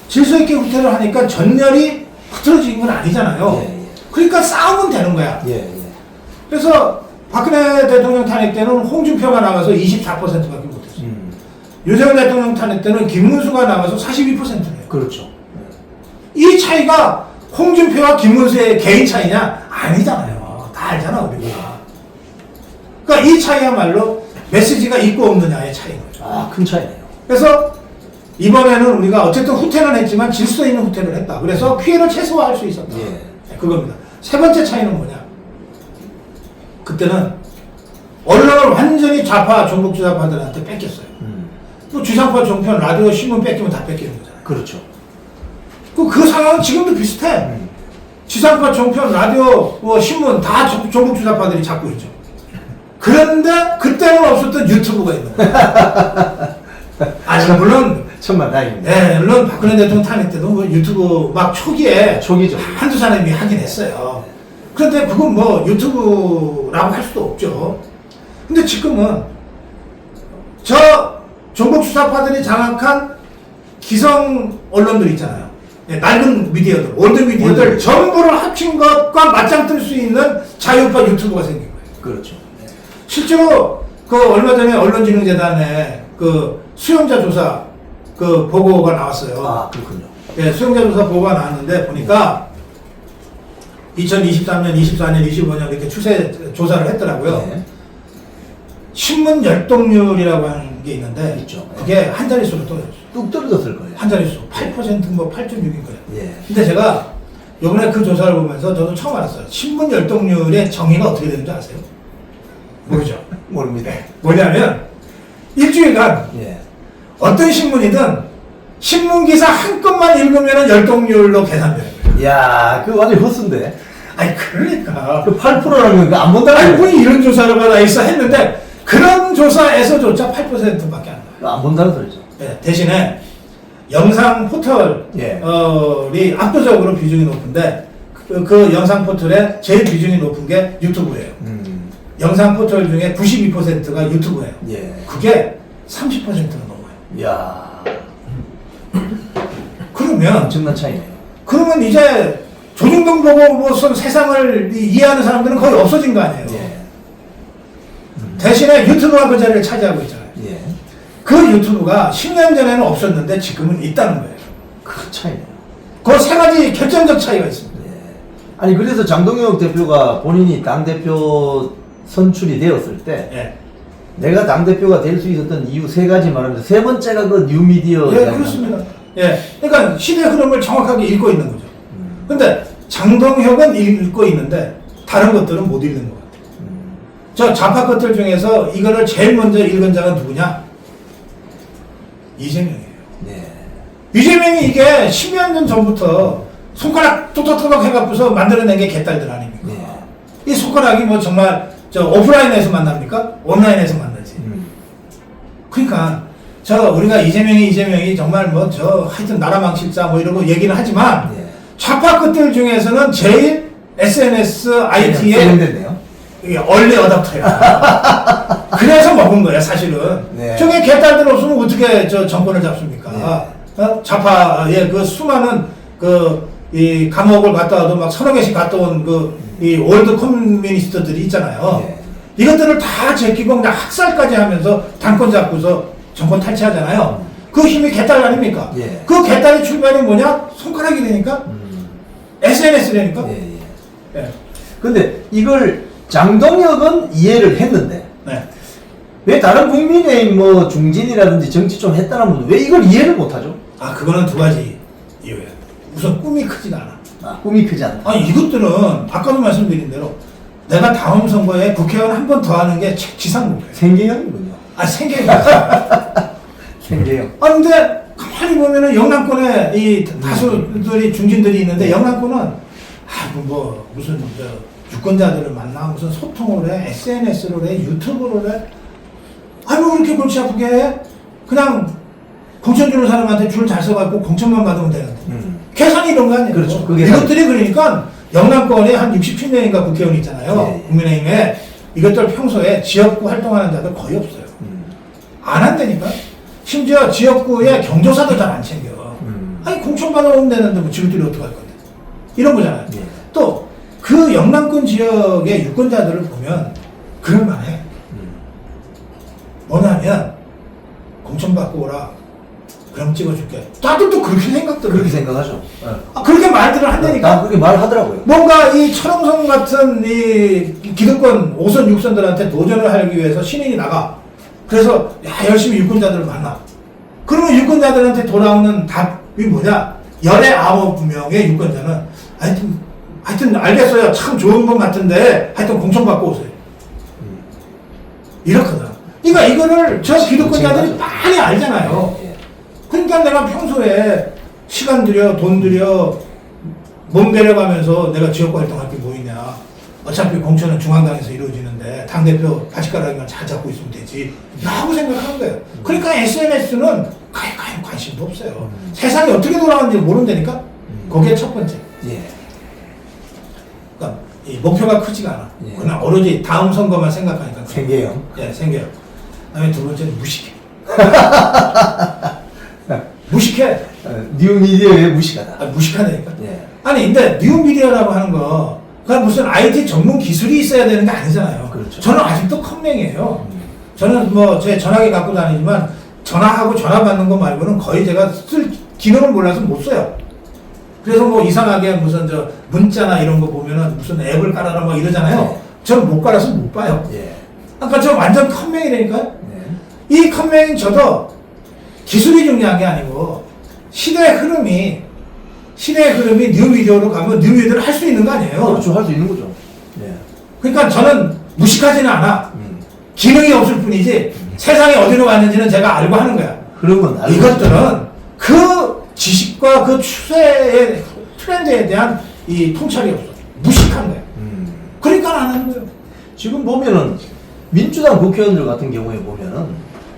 [SPEAKER 2] 질서 있게 후퇴를 하니까 전열이 흐트러진 건 아니잖아요.
[SPEAKER 1] 예, 예.
[SPEAKER 2] 그러니까 싸우면 되는 거야.
[SPEAKER 1] 예, 예.
[SPEAKER 2] 그래서 박근혜 대통령 탄핵 때는 홍준표가 나가서 24%밖에 못했어요. 윤석열 대통령 탄핵 때는 김문수가 나가서 42%예요.
[SPEAKER 1] 그렇죠.
[SPEAKER 2] 이 차이가 홍준표와 김문수의 개인 차이냐? 아니잖아요. 다 알잖아, 우리가. 그러니까 이 차이야말로 메시지가 있고 없느냐의 차이인 거죠.
[SPEAKER 1] 아, 큰 차이네요.
[SPEAKER 2] 그래서 이번에는 우리가 어쨌든 후퇴는 했지만 질서 있는 후퇴를 했다. 그래서 피해를 최소화할 수 있었다.
[SPEAKER 1] 예.
[SPEAKER 2] 네, 그겁니다. 세 번째 차이는 뭐냐? 그때는 언론을 완전히 좌파, 종북 주사파들한테 뺏겼어요. 또 지상파, 종편, 라디오, 신문 뺏기면 다 뺏기는 거잖아요.
[SPEAKER 1] 그렇죠.
[SPEAKER 2] 그 상황은 지금도 비슷해. 지상파, 종편, 라디오, 뭐 신문 다 종북 주사파들이 잡고 있죠. 그런데 그때는 없었던 유튜브가 있는 거예요. 아니 물론
[SPEAKER 1] 천만다행입니다.
[SPEAKER 2] 네, 물론 박근혜 대통령 탄핵 때도 뭐 유튜브 막 초기에
[SPEAKER 1] 초기죠.
[SPEAKER 2] 한두 사람이 하긴 했어요. 그런데 그건 뭐 유튜브라고 할 수도 없죠. 근데 지금은 저 종북 수사파들이 장악한 기성 언론들 있잖아요. 네, 낡은 미디어들, 올드 미디어들 전부를 합친 것과 맞짱 뜰 수 있는 자유파 유튜브가 생긴 거예요.
[SPEAKER 1] 그렇죠. 네.
[SPEAKER 2] 실제로 그 얼마 전에 언론진흥재단에 그 수용자 조사 그 보고가 나왔어요.
[SPEAKER 1] 아, 그렇군요.
[SPEAKER 2] 예, 수용자 조사 보고가 나왔는데 보니까 2023년, 24년, 25년 이렇게 추세 조사를 했더라고요.
[SPEAKER 1] 네.
[SPEAKER 2] 신문 열독률이라고 하는 게 있는데
[SPEAKER 1] 있죠.
[SPEAKER 2] 그게 한 자릿수로 떨어졌어요.
[SPEAKER 1] 뚝 떨어졌을 거예요.
[SPEAKER 2] 한 자릿수. 8% 뭐 8.6인 거예요.
[SPEAKER 1] 예.
[SPEAKER 2] 근데 제가 요번에 그 조사를 보면서 저도 처음 알았어요. 신문 열독률의 정의가 어떻게 되는지 아세요? 모르죠.
[SPEAKER 1] 모릅니다.
[SPEAKER 2] 뭐냐면 일주일간
[SPEAKER 1] 예.
[SPEAKER 2] 어떤 신문이든 신문 기사 한 건만 읽으면 열독률로 계산되는 거예요.
[SPEAKER 1] 이야, 그 완전 헛수인데.
[SPEAKER 2] 아니 그러니까
[SPEAKER 1] 그 8%라는 거 안 본다는
[SPEAKER 2] 아니
[SPEAKER 1] 거예요.
[SPEAKER 2] 분이 이런 조사를 받아 있어 했는데 그런 조사에서조차 8%밖에 안 나요.
[SPEAKER 1] 안 본다는 소리죠.
[SPEAKER 2] 네, 대신에 영상 포털이
[SPEAKER 1] 예.
[SPEAKER 2] 압도적으로 비중이 높은데 그 영상 포털에 제일 비중이 높은 게 유튜브예요. 영상 포털 중에 92%가 유튜브예요.
[SPEAKER 1] 예.
[SPEAKER 2] 그게 30%가 넘어요.
[SPEAKER 1] 이야,
[SPEAKER 2] 그러면
[SPEAKER 1] 엄청난 차이네요.
[SPEAKER 2] 그러면 이제 조중동 보고 무슨 세상을 이해하는 사람들은 거의 없어진 거 아니에요.
[SPEAKER 1] 예.
[SPEAKER 2] 대신에 유튜브가 그 자리를 차지하고 있잖아요.
[SPEAKER 1] 예.
[SPEAKER 2] 그 유튜브가 10년 전에는 없었는데 지금은 있다는 거예요.
[SPEAKER 1] 큰 차이네요.
[SPEAKER 2] 그 세 가지 결정적 차이가 있습니다.
[SPEAKER 1] 예. 아니, 그래서 장동혁 대표가 본인이 당대표 선출이 되었을 때
[SPEAKER 2] 예.
[SPEAKER 1] 내가 당대표가 될 수 있었던 이유 세 가지 말하면서 세 번째가 그 뉴미디어.
[SPEAKER 2] 예, 그렇습니다. 예. 그러니까 시대 흐름을 정확하게 읽고 있는 거죠. 근데 장동혁은 읽고 있는데 다른 것들은 못 읽는 것 같아요. 저 좌파 것들 중에서 이거를 제일 먼저 읽은 자가 누구냐? 이재명이에요.
[SPEAKER 1] 예.
[SPEAKER 2] 이재명이 이게 10여 년 전부터 손가락 톡톡톡 해갖고서 만들어낸 게 개딸들 아닙니까?
[SPEAKER 1] 예.
[SPEAKER 2] 이 손가락이 뭐 정말 저 오프라인에서 만납니까? 온라인에서 만나지. 그러니까 저 우리가 이재명이 정말 뭐 저 하여튼 나라 망칠자 뭐 이러고 얘기는 하지만
[SPEAKER 1] 예.
[SPEAKER 2] 좌파 것들 중에서는 제일 SNS, IT에
[SPEAKER 1] 세련됐네요.
[SPEAKER 2] 얼리 어답터야. 그래서 먹은 거야 사실은.
[SPEAKER 1] 네.
[SPEAKER 2] 저게 개딸들 없으면 어떻게 저 정권을 잡습니까?
[SPEAKER 1] 네.
[SPEAKER 2] 좌파의 그 수많은 이 감옥을 갔다 와도 막 서너 개씩 갔다 온 이 올드 커뮤니스트들이 있잖아요.
[SPEAKER 1] 네.
[SPEAKER 2] 이것들을 다 제끼고 그냥 학살까지 하면서 당권 잡고서 정권 탈취하잖아요. 그 힘이 개딸 아닙니까?
[SPEAKER 1] 예.
[SPEAKER 2] 그 개딸의 출발이 뭐냐? 손가락이 되니까? SNS라니까?
[SPEAKER 1] 예, 예.
[SPEAKER 2] 예.
[SPEAKER 1] 근데 이걸 장동혁은 이해를 했는데
[SPEAKER 2] 네.
[SPEAKER 1] 왜 다른 국민의힘 뭐 중진이라든지 정치 좀 했다는 분은 왜 이걸 이해를 못하죠?
[SPEAKER 2] 아, 그거는 두 가지 이유예요. 우선 꿈이 크지가 않아.
[SPEAKER 1] 아, 꿈이 크지 않다.
[SPEAKER 2] 아니, 이것들은 아까도 말씀드린 대로 내가 다음 선거에 국회의원 한 번 더 하는 게 지상 목표예요.
[SPEAKER 1] 생계형이군요.
[SPEAKER 2] 아, 생계가.
[SPEAKER 1] 생계형.
[SPEAKER 2] 아, 근데 가만히 보면은 영남권에 이 다수들이 중진들이 있는데 영남권은 아이고 뭐 무슨 저 유권자들을 만나 무슨 소통을 해, SNS를 해, 유튜브를 해. 아니 뭐 그렇게 골치 아프게 해? 그냥 공천 주는 사람한테 줄 잘 서갖고 공천만 받으면 되는데. 계산이 이런 거 아니에요?
[SPEAKER 1] 그렇죠.
[SPEAKER 2] 이것들이 그러니까 영남권에 한 67명인가 국회의원 있잖아요.
[SPEAKER 1] 네.
[SPEAKER 2] 국민의힘에 이것들 평소에 지역구 활동하는 자들 거의 없어요. 안 한다니까. 심지어 지역구에 경조사도 잘 안 챙겨. 아니 공천 받아오면 되는데 뭐 지금들이 어떻게 할 건데. 이런 거잖아요.
[SPEAKER 1] 네.
[SPEAKER 2] 또 그 영남권 지역의 유권자들을 보면 그럴만해. 뭐냐면 공천 받고 오라. 그럼 찍어줄게. 다들 또 그렇게 생각들.
[SPEAKER 1] 그렇게 생각하죠. 네.
[SPEAKER 2] 그렇게 말들을 한다니까.
[SPEAKER 1] 다 그렇게 말하더라고요.
[SPEAKER 2] 뭔가 이 철옹성 같은 이 기득권 5선 6선들한테 도전을 하기 위해서 신인이 나가. 그래서 야 열심히 유권자들을 만나. 그러면 유권자들한테 돌아오는 답이 뭐냐? 19명의 유권자는 하여튼 알겠어요. 참 좋은 분 같은데 하여튼 공천 받고 오세요. 이렇거든. 그러니까 이거를 저 기득권자들이 많이 알잖아요. 그러니까 내가 평소에 시간 들여, 돈 들여, 몸 데려가면서 내가 지역구 활동할 게 뭐 있냐. 어차피 공천은 중앙당에서 이루어지는데 당대표 바짓가락이만 잘 잡고 있으면 되지. 라고 생각하는 거예요. 그러니까 SNS는 관심도 없어요. 세상이 어떻게 돌아가는지 모른다니까? 그게 첫 번째.
[SPEAKER 1] 예.
[SPEAKER 2] 그러니까 이 목표가 크지가 않아.
[SPEAKER 1] 예.
[SPEAKER 2] 그냥 오로지 다음 선거만 생각하니까.
[SPEAKER 1] 생계형.
[SPEAKER 2] 예, 생겨요. 그 다음에 두 번째는 무식해. 무식해.
[SPEAKER 1] 뉴미디어의 무식하다.
[SPEAKER 2] 무식하다니까.
[SPEAKER 1] 예.
[SPEAKER 2] 아니, 근데 뉴미디어라고 하는 거, 그냥 무슨 IT 전문 기술이 있어야 되는 게 아니잖아요.
[SPEAKER 1] 그렇죠.
[SPEAKER 2] 저는 아직도 컴맹이에요. 저는 뭐 제 전화기 갖고 다니지만 전화하고 전화 받는 거 말고는 거의 제가 쓸 기능을 몰라서 못 써요. 그래서 뭐 이상하게 무슨 저 문자나 이런 거 보면은 무슨 앱을 깔아라 막 이러잖아요.
[SPEAKER 1] 네.
[SPEAKER 2] 저는 못 깔아서 못 봐요.
[SPEAKER 1] 예.
[SPEAKER 2] 그러니까 저 완전 컴맹이라니까요.
[SPEAKER 1] 네.
[SPEAKER 2] 이 컴맹 저도 기술이 중요한 게 아니고 시대의 흐름이 뉴미디어로 가면 뉴미디어를 할 수 있는 거 아니에요.
[SPEAKER 1] 그렇죠. 할 수 있는 거죠. 예.
[SPEAKER 2] 그러니까 저는 무식하지는 않아. 기능이 없을 뿐이지 세상이 어디로 갔는지는 제가 알고 하는 거야.
[SPEAKER 1] 그런 건 알고
[SPEAKER 2] 이것들은 그 지식과 그 추세의 트렌드에 대한 이 통찰이 없어. 무식한 거야. 그러니까 안 하는 거예요.
[SPEAKER 1] 지금 보면은 민주당 국회의원들 같은 경우에 보면은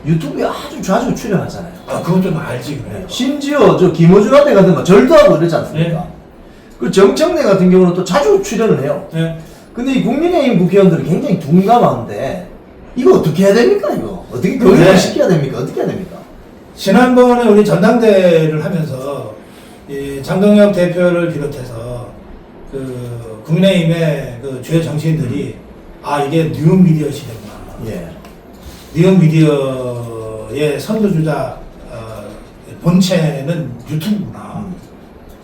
[SPEAKER 1] 유튜브에 아주 자주 출연하잖아요.
[SPEAKER 2] 아, 그것도 알지 그래.
[SPEAKER 1] 심지어 저 김어준한테 같은 거 절도 하고 이러지 않습니까?
[SPEAKER 2] 네.
[SPEAKER 1] 그 정청래 같은 경우는 또 자주 출연을 해요.
[SPEAKER 2] 네.
[SPEAKER 1] 근데 이 국민의힘 국회의원들은 굉장히 둔감한데 이거 어떻게 해야 됩니까 이거? 어떻게 교육을
[SPEAKER 2] 네.
[SPEAKER 1] 시켜야 됩니까? 어떻게 해야 됩니까?
[SPEAKER 2] 지난번에 우리 전당대회를 하면서 이 장동혁 대표를 비롯해서 그 국민의힘의 그 주요 정치인들이 아 이게 뉴미디어 시대구나.
[SPEAKER 1] 예.
[SPEAKER 2] 뉴미디어의 선두주자 본체는 유튜브구나.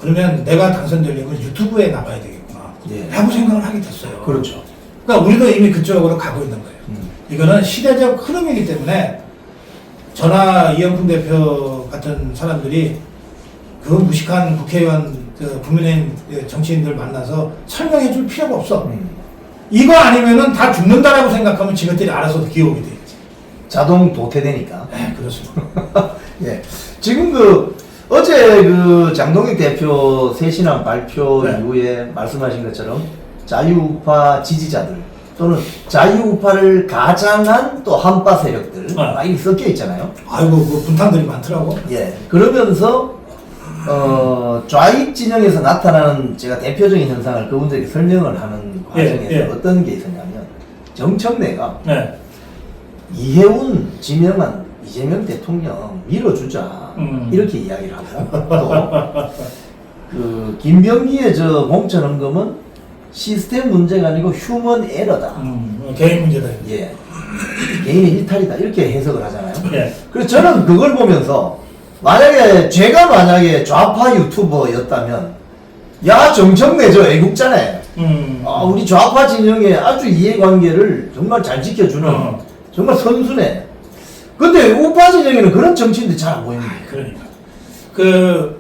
[SPEAKER 2] 그러면 내가 당선되려면 유튜브에 나가야 되겠구나.
[SPEAKER 1] 예.
[SPEAKER 2] 라고 생각을 하게 됐어요.
[SPEAKER 1] 그렇죠.
[SPEAKER 2] 그러니까 우리도 이미 그쪽으로 가고 있는 거예요. 이거는 시대적 흐름이기 때문에 저나 이영풍 대표 같은 사람들이 그 무식한 국회의원, 그 국민의힘 정치인들 만나서 설명해 줄 필요가 없어. 이거 아니면은 다 죽는다라고 생각하면 지금들이 알아서 기억이 되겠지.
[SPEAKER 1] 자동 도태되니까.
[SPEAKER 2] 네, 그렇습니다.
[SPEAKER 1] 예. 지금 어제 장동혁 대표 새신안 발표
[SPEAKER 2] 네.
[SPEAKER 1] 이후에 말씀하신 것처럼 자유우파 지지자들 또는 자유우파를 가장한 또 한파 세력들 많이 섞여 있잖아요.
[SPEAKER 2] 아이고, 그 분탕들이 많더라고.
[SPEAKER 1] 예. 그러면서 좌익 진영에서 나타나는 제가 대표적인 현상을 그분들에게 설명을 하는 과정에서 어떤 게 있었냐면 정청래가
[SPEAKER 2] 네.
[SPEAKER 1] 이해운, 지명한 이재명 대통령 밀어주자 이렇게 이야기를 하고 또 김병기의 저 공천헌금은 시스템 문제가 아니고 휴먼 에러다.
[SPEAKER 2] 개인 문제다.
[SPEAKER 1] 예. 개인의 일탈이다 이렇게 해석을 하잖아요.
[SPEAKER 2] 예.
[SPEAKER 1] 그래서 저는 그걸 보면서 제가 만약에 좌파 유튜버였다면 야 정청래 저 애국자네. 우리 좌파 진영의 아주 이해관계를 정말 잘 지켜주는 정말 선수네. 근데 우파 진영에는 그런 정치인들이 잘 안 보입니다.
[SPEAKER 2] 그러니까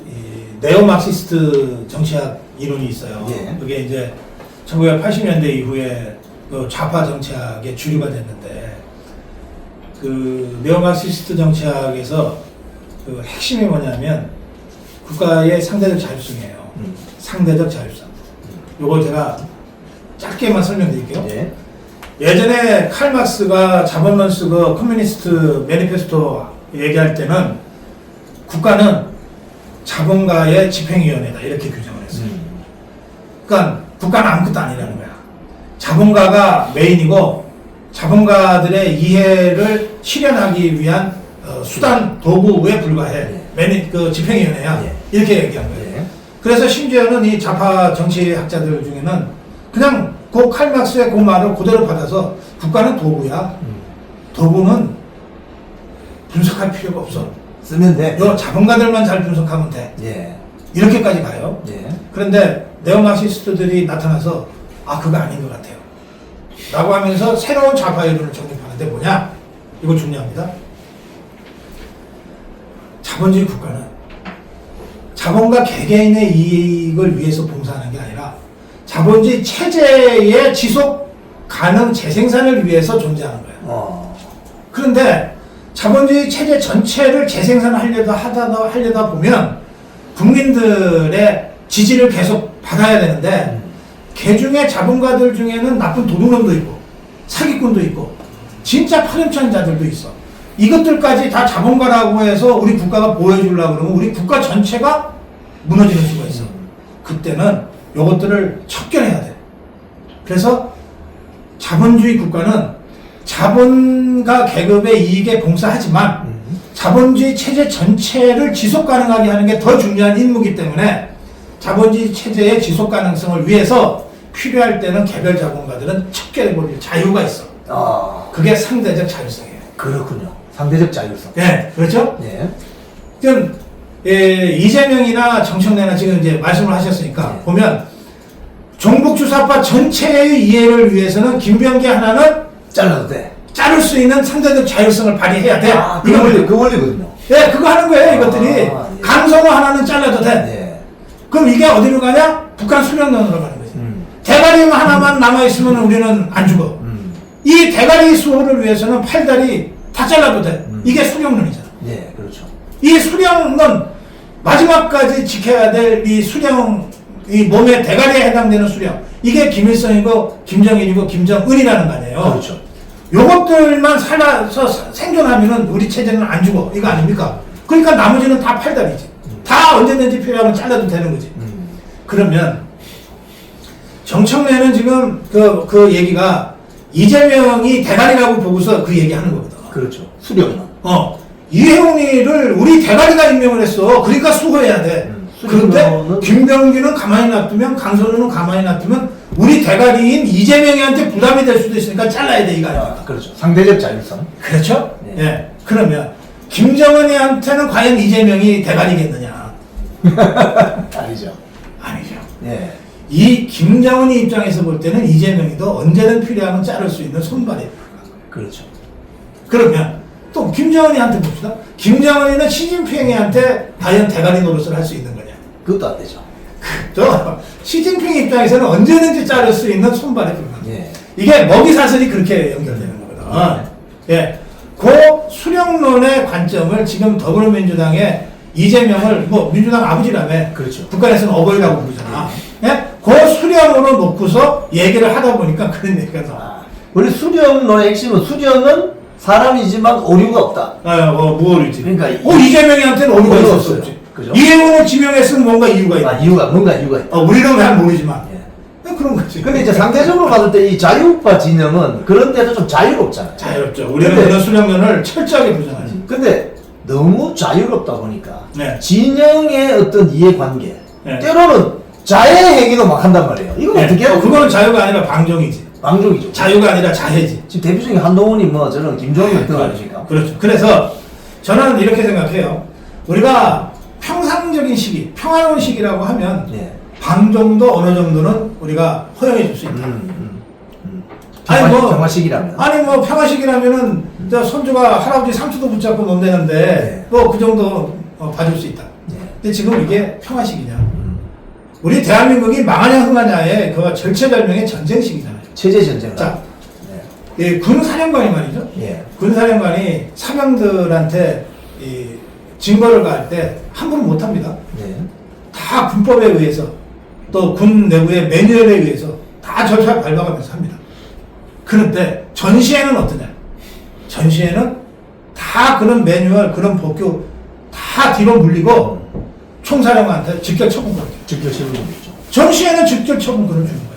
[SPEAKER 2] 이 네오마르크시스트 정치학 이론이 있어요.
[SPEAKER 1] 예.
[SPEAKER 2] 그게 이제 1980년대 이후에 그 좌파 정치학의 주류가 됐는데 그 네오마르크시스트 정치학에서 그 핵심이 뭐냐면 국가의 상대적 자율성이에요. 상대적 자율성. 요거 제가 짧게만 설명드릴게요.
[SPEAKER 1] 예.
[SPEAKER 2] 예전에 칼 막스가 자본론 쓰고 커뮤니스트 매니페스토 얘기할 때는 국가는 자본가의 집행위원회다 이렇게 규정을 했어요. 그러니까 국가는 아무것도 아니라는 거야. 자본가가 메인이고 자본가들의 이해를 실현하기 위한 수단 도구에 불과해. 그 집행위원회야. 이렇게 얘기한 거예요. 그래서 심지어는 이 좌파 정치학자들 중에는 그냥 그 칼 막스의 그 말을 그대로 받아서 국가는 도구야. 도구는 분석할 필요가 없어.
[SPEAKER 1] 쓰면 돼.
[SPEAKER 2] 요 자본가들만 잘 분석하면 돼.
[SPEAKER 1] 예.
[SPEAKER 2] 이렇게까지 가요.
[SPEAKER 1] 예.
[SPEAKER 2] 그런데 네오마르시스트들이 나타나서 그거 아닌 것 같아요. 라고 하면서 새로운 좌파 이론을 정립하는데 뭐냐? 이거 중요합니다. 자본주의 국가는 자본가 개개인의 이익을 위해서 봉사하는 게 아니라 자본주의 체제의 지속 가능 재생산을 위해서 존재하는 거예요. 그런데 자본주의 체제 전체를 재생산하려다 보면 국민들의 지지를 계속 받아야 되는데 개 중에 자본가들 중에는 나쁜 도둑놈도 있고 사기꾼도 있고 진짜 파렴치한 자들도 있어. 이것들까지 다 자본가라고 해서 우리 국가가 보여주려고 그러면 우리 국가 전체가 무너지는 수가 있어. 그때는 이것들을 척결해야 돼. 그래서 자본주의 국가는 자본가 계급의 이익에 봉사하지만 자본주의 체제 전체를 지속 가능하게 하는 게 더 중요한 임무이기 때문에 자본주의 체제의 지속 가능성을 위해서 필요할 때는 개별 자본가들은 척결해버릴 자유가 있어. 그게 상대적 자율성이에요.
[SPEAKER 1] 그렇군요. 상대적 자율성.
[SPEAKER 2] 네, 그렇죠?
[SPEAKER 1] 예.
[SPEAKER 2] 그럼 이재명이나 정청래나 지금 이제 말씀을 하셨으니까 보면 종북주사파 전체의 이해를 위해서는 김병기 하나는
[SPEAKER 1] 잘라도 돼.
[SPEAKER 2] 자를 수 있는 상대적 자율성을 발휘해야 돼.
[SPEAKER 1] 그 원리거든요.
[SPEAKER 2] 예, 그거 하는 거예요, 이것들이.
[SPEAKER 1] 예.
[SPEAKER 2] 강성호 하나는 잘라도 돼.
[SPEAKER 1] 예.
[SPEAKER 2] 그럼 이게 어디로 가냐? 북한 수령론으로 가는 거지. 대가리 하나만 남아있으면 우리는 안 죽어. 이 대가리 수호를 위해서는 팔다리 다 잘라도 돼. 이게 수령론이잖아.
[SPEAKER 1] 예, 그렇죠.
[SPEAKER 2] 이 수령론, 마지막까지 지켜야 될 이 수령, 이 몸의 대가리에 해당되는 수령. 이게 김일성이고, 김정일이고, 김정은이라는 거 아니에요.
[SPEAKER 1] 그렇죠.
[SPEAKER 2] 요것들만 살아서 생존하면은 우리 체제는 안 죽어. 이거 아닙니까? 그러니까 나머지는 다 팔다리지. 다 언제든지 필요하면 잘라도 되는 거지. 그러면 정청래는 지금 그 얘기가 이재명이 대가리라고 보고서 그 얘기 하는 거거든.
[SPEAKER 1] 그렇죠. 수령론.
[SPEAKER 2] 이혜훈이를 우리 대가리가 임명을 했어. 그러니까 수호해야 돼. 그런데 김병기는 가만히 놔두면, 강선우는 가만히 놔두면 우리 대가리인 이재명이한테 부담이 될 수도 있으니까 잘라야 돼, 이거 아닙니까?
[SPEAKER 1] 그렇죠. 상대적 자율성.
[SPEAKER 2] 그렇죠?
[SPEAKER 1] 예.
[SPEAKER 2] 예. 그러면 김정은이한테는 과연 이재명이 대가리겠느냐?
[SPEAKER 1] 아니죠.
[SPEAKER 2] 아니죠.
[SPEAKER 1] 예.
[SPEAKER 2] 이 김정은이 입장에서 볼 때는 이재명이도 언제든 필요하면 자를 수 있는 손발이.
[SPEAKER 1] 그렇죠.
[SPEAKER 2] 그러면 또 김정은이한테 봅시다. 김정은이는 시진핑한테 과연 대가리 노릇을 할 수 있는 거냐?
[SPEAKER 1] 그것도 안 되죠.
[SPEAKER 2] 또 시진핑 입장에서는 언제든지 자를 수 있는 손발이 불가능.
[SPEAKER 1] 예.
[SPEAKER 2] 이게 먹이사슬이 그렇게 연결되는 거거든. 예. 그 수령론의 관점을 지금 더불어민주당의 이재명을 뭐 민주당 아버지라며
[SPEAKER 1] 그렇죠.
[SPEAKER 2] 북한에서는 어버이라고 부르잖아. 예? 그 수령으로 놓고서 얘기를 하다 보니까 그런 얘기가 나와.
[SPEAKER 1] 우리 수령론의 핵심은 수령은 사람이지만 오류가 없다.
[SPEAKER 2] 무오류지.
[SPEAKER 1] 그러니까
[SPEAKER 2] 이재명이한테는 오류가
[SPEAKER 1] 오류가
[SPEAKER 2] 있었어.
[SPEAKER 1] 없어요. 그죠?
[SPEAKER 2] 이혜원을 지명했으면 뭔가 이유가 있다.
[SPEAKER 1] 뭔가 이유가 있다.
[SPEAKER 2] 우리는 잘 모르지만.
[SPEAKER 1] 예.
[SPEAKER 2] 그런 거지.
[SPEAKER 1] 근데 이제 상대적으로 봤을 때 이 자유우파 진영은 그런 데도 좀 자유롭잖아요.
[SPEAKER 2] 자유롭죠. 우리는 그런 수령론을 철저하게 부정하지.
[SPEAKER 1] 근데 너무 자유롭다 보니까
[SPEAKER 2] 네.
[SPEAKER 1] 진영의 어떤 이해관계
[SPEAKER 2] 네.
[SPEAKER 1] 때로는 자해 행위도 막 한단 말이에요. 이건
[SPEAKER 2] 네.
[SPEAKER 1] 어떻게 해요?
[SPEAKER 2] 그거는 자유가 아니라 방종이지.
[SPEAKER 1] 방종이죠.
[SPEAKER 2] 자유가 아니라 자해지.
[SPEAKER 1] 지금 대표적인 한동훈이 뭐 저런 김종인 어떤 거 아닙니까?
[SPEAKER 2] 그렇죠. 그래서 저는 이렇게 생각해요. 우리가 평상적인 시기, 평화로운 시기라고 하면
[SPEAKER 1] 네.
[SPEAKER 2] 방종도 어느 정도는 우리가 허용해 줄 수 있다.
[SPEAKER 1] 평화식이라면.
[SPEAKER 2] 아니 뭐 평화식이라면은 저 손주가 할아버지 삼촌도 붙잡고 논대는데
[SPEAKER 1] 네.
[SPEAKER 2] 뭐 그 정도 봐줄 수 있다.
[SPEAKER 1] 네.
[SPEAKER 2] 근데 지금 이게 평화식이냐? 우리 대한민국이 망하냐 흥하냐의 그 절체절명의 전쟁식이잖아요.
[SPEAKER 1] 체제 전쟁을.
[SPEAKER 2] 자,
[SPEAKER 1] 네.
[SPEAKER 2] 이 군사령관이 말이죠.
[SPEAKER 1] 예.
[SPEAKER 2] 군사령관이 사병들한테 이 징벌을 가할 때 함부로 못합니다.
[SPEAKER 1] 네.
[SPEAKER 2] 다 군법에 의해서 또 군 내부의 매뉴얼에 의해서 다 절차를 밟아가면서 합니다. 그런데 전시회는 어떠냐? 전시회는 다 그런 매뉴얼, 그런 법규 다 뒤로 물리고 총사령관한테 직결 처분권을 줘요.
[SPEAKER 1] 직결 처분이죠.
[SPEAKER 2] 전시회는 직결 처분권을 주는 거예요.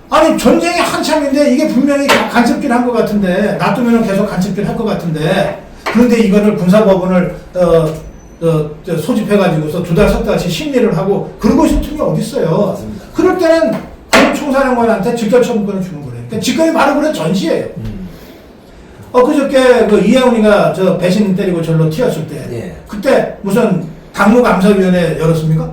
[SPEAKER 2] 아니 전쟁이 한참인데 이게 분명히 간첩질 한 것 같은데 놔두면 계속 간첩질 할 것 같은데 그런데 이거를 군사법원을 소집해가지고서 2달, 3달씩 심리를 하고 그러고 있을 틈이 어디 있어요.
[SPEAKER 1] 맞습니다.
[SPEAKER 2] 그럴 때는 그 총사령관한테 직결 처분권을 주는 거예요. 그러니까 직권이 바로 그런 전시예요. 그저께 그 이혜원이가 저 배신 때리고 절로 튀었을 때
[SPEAKER 1] 예.
[SPEAKER 2] 그때 무슨 당무감사위원회 열었습니까?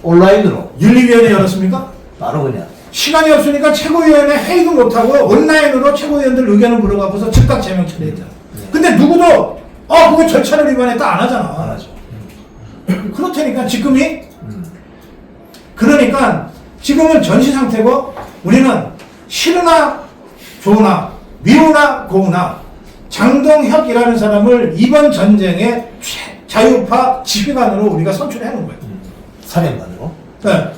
[SPEAKER 1] 온라인으로
[SPEAKER 2] 윤리위원회 열었습니까?
[SPEAKER 1] 바로 그냥
[SPEAKER 2] 시간이 없으니까 최고위원회 회의도 못하고 온라인으로 최고위원들 의견을 물어갖고서 즉각 제명 처리했잖아. 근데 누구도 그거 절차를 위반했다 안 하잖아.
[SPEAKER 1] 안 하죠.
[SPEAKER 2] 그렇다니까 지금이 그러니까 지금은 전시 상태고 우리는 싫으나 좋으나 미우나 고우나 장동혁이라는 사람을 이번 전쟁의 자유파 지휘관으로 우리가 선출해 놓은 거예요.
[SPEAKER 1] 사령관으로.
[SPEAKER 2] 네.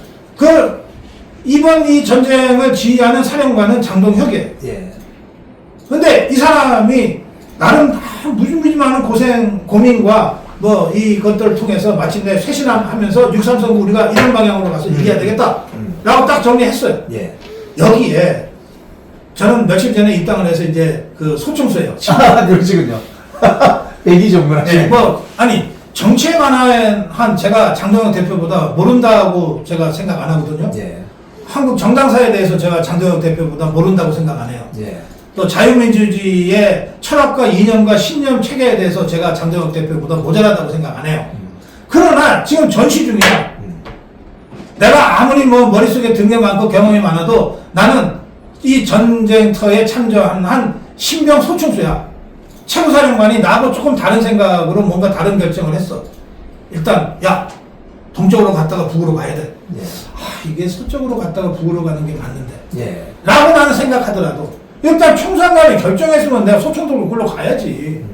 [SPEAKER 2] 이번 이 전쟁을 지휘하는 사령관은 장동혁이에요.
[SPEAKER 1] 예.
[SPEAKER 2] 근데 이 사람이 나름 다 무지무지많은 고민과 뭐 이것들을 통해서 마침내 쇄신하면서 6.3선거 우리가 이런 방향으로 가서 얘기해야 되겠다 라고 딱 정리했어요.
[SPEAKER 1] 예.
[SPEAKER 2] 여기에 저는 며칠 전에 입당을 해서 이제 그 소총수예요.
[SPEAKER 1] 그러시군요. 대기 전문하시네.
[SPEAKER 2] 아니 정치에 관한 제가 장동혁 대표보다 모른다고 제가 생각 안 하거든요.
[SPEAKER 1] 예.
[SPEAKER 2] 한국 정당사에 대해서 제가 장동혁 대표보다 모른다고 생각 안 해요.
[SPEAKER 1] 예.
[SPEAKER 2] 또 자유민주주의의 철학과 이념과 신념 체계에 대해서 제가 장동혁 대표보다 모자라다고 생각 안 해요. 그러나 지금 전시 중이야. 내가 아무리 뭐 머릿속에 든 게 많고 경험이 많아도 나는 이 전쟁터에 참전한 한 신병 소총수야. 최고사령관이 나하고 조금 다른 생각으로 뭔가 다른 결정을 했어. 일단 야 동쪽으로 갔다가 북으로 가야 돼.
[SPEAKER 1] 예.
[SPEAKER 2] 이게 서쪽으로 갔다가 북으로 가는 게 맞는데
[SPEAKER 1] 예.
[SPEAKER 2] 라고 나는 생각하더라도 일단 총상관이 결정했으면 내가 소총 들고 그걸로 가야지.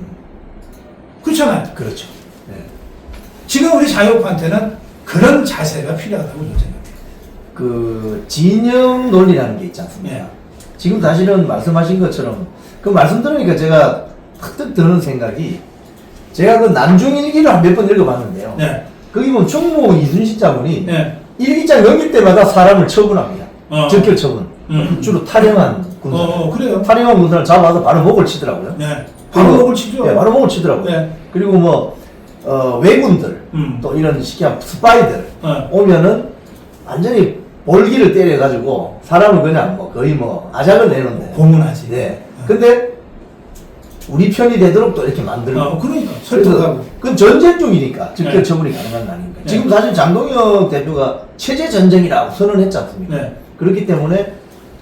[SPEAKER 2] 그렇잖아요.
[SPEAKER 1] 그렇죠. 예.
[SPEAKER 2] 지금 우리 자유파한테는 그런 자세가 필요하다고 저는 생각해요.
[SPEAKER 1] 그 진영 논리라는 게 있지 않습니까?
[SPEAKER 2] 예.
[SPEAKER 1] 지금 사실은 말씀하신 것처럼 그 말씀 들으니까 제가 탁 드는 생각이 제가 그 남중일기를 한 몇 번 읽어봤는데요.
[SPEAKER 2] 네.
[SPEAKER 1] 거기 보면 충무 이순신 장군이
[SPEAKER 2] 네.
[SPEAKER 1] 일기장 넘길 때마다 사람을 처분합니다.
[SPEAKER 2] 적결
[SPEAKER 1] 처분. 주로 탈영한 군사.
[SPEAKER 2] 그래요.
[SPEAKER 1] 탈영한 군사를 잡아서 바로 목을 치더라고요.
[SPEAKER 2] 네. 바로 목을 치죠.
[SPEAKER 1] 네, 바로 목을 치더라고요.
[SPEAKER 2] 네.
[SPEAKER 1] 그리고 뭐 왜군들 또 이런 시기한 스파이들 오면은 완전히 볼기를 때려가지고 사람을 그냥 뭐 거의 뭐 아작을 내는데.
[SPEAKER 2] 고문하지.
[SPEAKER 1] 네. 근데 우리 편이 되도록 또 이렇게 만들고.
[SPEAKER 2] 그러니까 설득하고.
[SPEAKER 1] 그건 전쟁 중이니까 즉결
[SPEAKER 2] 네.
[SPEAKER 1] 처분이 가능한 거 아닙니까?
[SPEAKER 2] 네.
[SPEAKER 1] 지금 사실 장동혁 대표가 체제 전쟁이라고 선언했지 않습니까?
[SPEAKER 2] 네.
[SPEAKER 1] 그렇기 때문에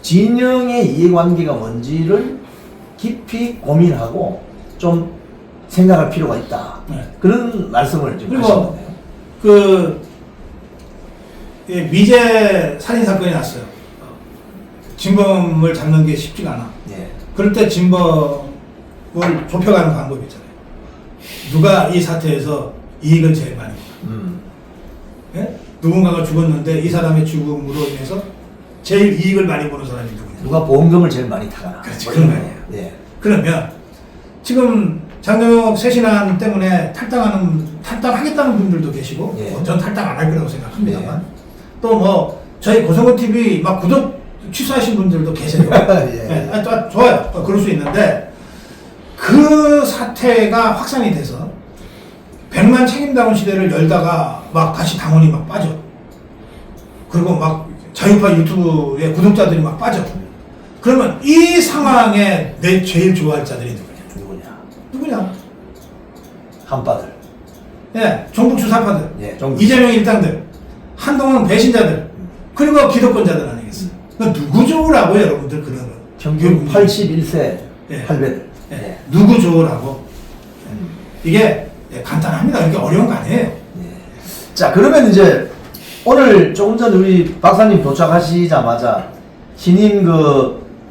[SPEAKER 1] 진영의 이해관계가 뭔지를 깊이 고민하고 좀 생각할 필요가 있다.
[SPEAKER 2] 네.
[SPEAKER 1] 그런 말씀을 지금
[SPEAKER 2] 그리고
[SPEAKER 1] 하신 거네요.
[SPEAKER 2] 미제 살인 사건이 났어요. 진범을 잡는 게 쉽지가 않아.
[SPEAKER 1] 예.
[SPEAKER 2] 그럴 때 진범을 좁혀가는 방법이 있잖아요. 누가 이 사태에서 이익을 제일 많이 보나? 예? 누군가가 죽었는데 이 사람의 죽음으로 인해서 제일 이익을 많이 보는 사람이 누구냐?
[SPEAKER 1] 누가 보험금을 제일 많이 타가나?
[SPEAKER 2] 그렇지,
[SPEAKER 1] 뭐
[SPEAKER 2] 그런
[SPEAKER 1] 이런
[SPEAKER 2] 거예요.
[SPEAKER 1] 거예요. 예.
[SPEAKER 2] 그러면 지금 장동혁 쇄신안 때문에 탈당하겠다는 분들도 계시고,
[SPEAKER 1] 예.
[SPEAKER 2] 전 탈당 안 할 거라고 생각합니다만, 또 뭐 저희 고성근 TV 막 구독 취소하신 분들도 계세요.
[SPEAKER 1] 예.
[SPEAKER 2] 좋아요. 그럴 수 있는데 그 사태가 확산이 돼서 100만 책임당원 시대를 열다가 막 다시 당원이 막 빠져. 그리고 막 자유파 유튜브에 구독자들이 막 빠져. 그러면 이 상황에 내 제일 좋아할 자들이 누구냐?
[SPEAKER 1] 한파들.
[SPEAKER 2] 예, 종북 주사파들,
[SPEAKER 1] 예, 종북.
[SPEAKER 2] 이재명 일당들, 한동훈 배신자들, 그리고 기득권자들 아니겠어요? 그러니까 누구 좋으라고 여러분들 그런 거.
[SPEAKER 1] 평균 81세
[SPEAKER 2] 예.
[SPEAKER 1] 8배들.
[SPEAKER 2] 예. 누구 좋으라고. 이게 간단합니다. 이게 어려운 거 아니에요.
[SPEAKER 1] 예. 자, 그러면 이제 오늘 조금 전 우리 박사님 도착하시자마자 신임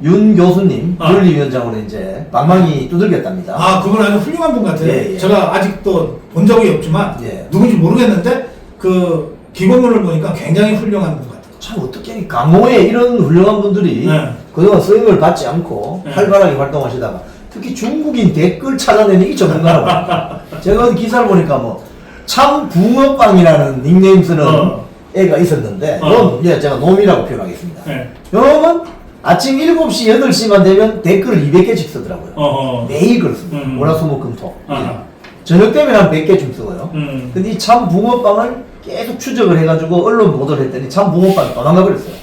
[SPEAKER 1] 윤 교수님 윤리위원장으로 이제 방망이 두들겼답니다.
[SPEAKER 2] 그분 아주 훌륭한 분 같아요.
[SPEAKER 1] 예, 예.
[SPEAKER 2] 제가 아직도 본 적이 없지만
[SPEAKER 1] 예.
[SPEAKER 2] 누군지 모르겠는데 그 기본문을 보니까 굉장히 훌륭한 분 같아요.
[SPEAKER 1] 참 어떻게 이 강호에 이런 훌륭한 분들이
[SPEAKER 2] 네.
[SPEAKER 1] 그동안 수임을 받지 않고
[SPEAKER 2] 네.
[SPEAKER 1] 활발하게 활동하시다가 특히 중국인 댓글 찾아내는 이 전문가라고. 제가 어디 기사를 보니까 뭐 참 붕어빵이라는 닉네임 쓰는 애가 있었는데 제가 놈이라고 표현하겠습니다.
[SPEAKER 2] 네.
[SPEAKER 1] 놈은 아침 7시, 8시만 되면 댓글을 200개씩 쓰더라고요. 매일 그렇습니다. 월화수목금토. 저녁 되면 한 100개쯤 쓰고요. 근데 이 참 붕어빵을 계속 추적을 해가지고 언론 보도를 했더니 참 붕어빵이 도망가 버렸어요.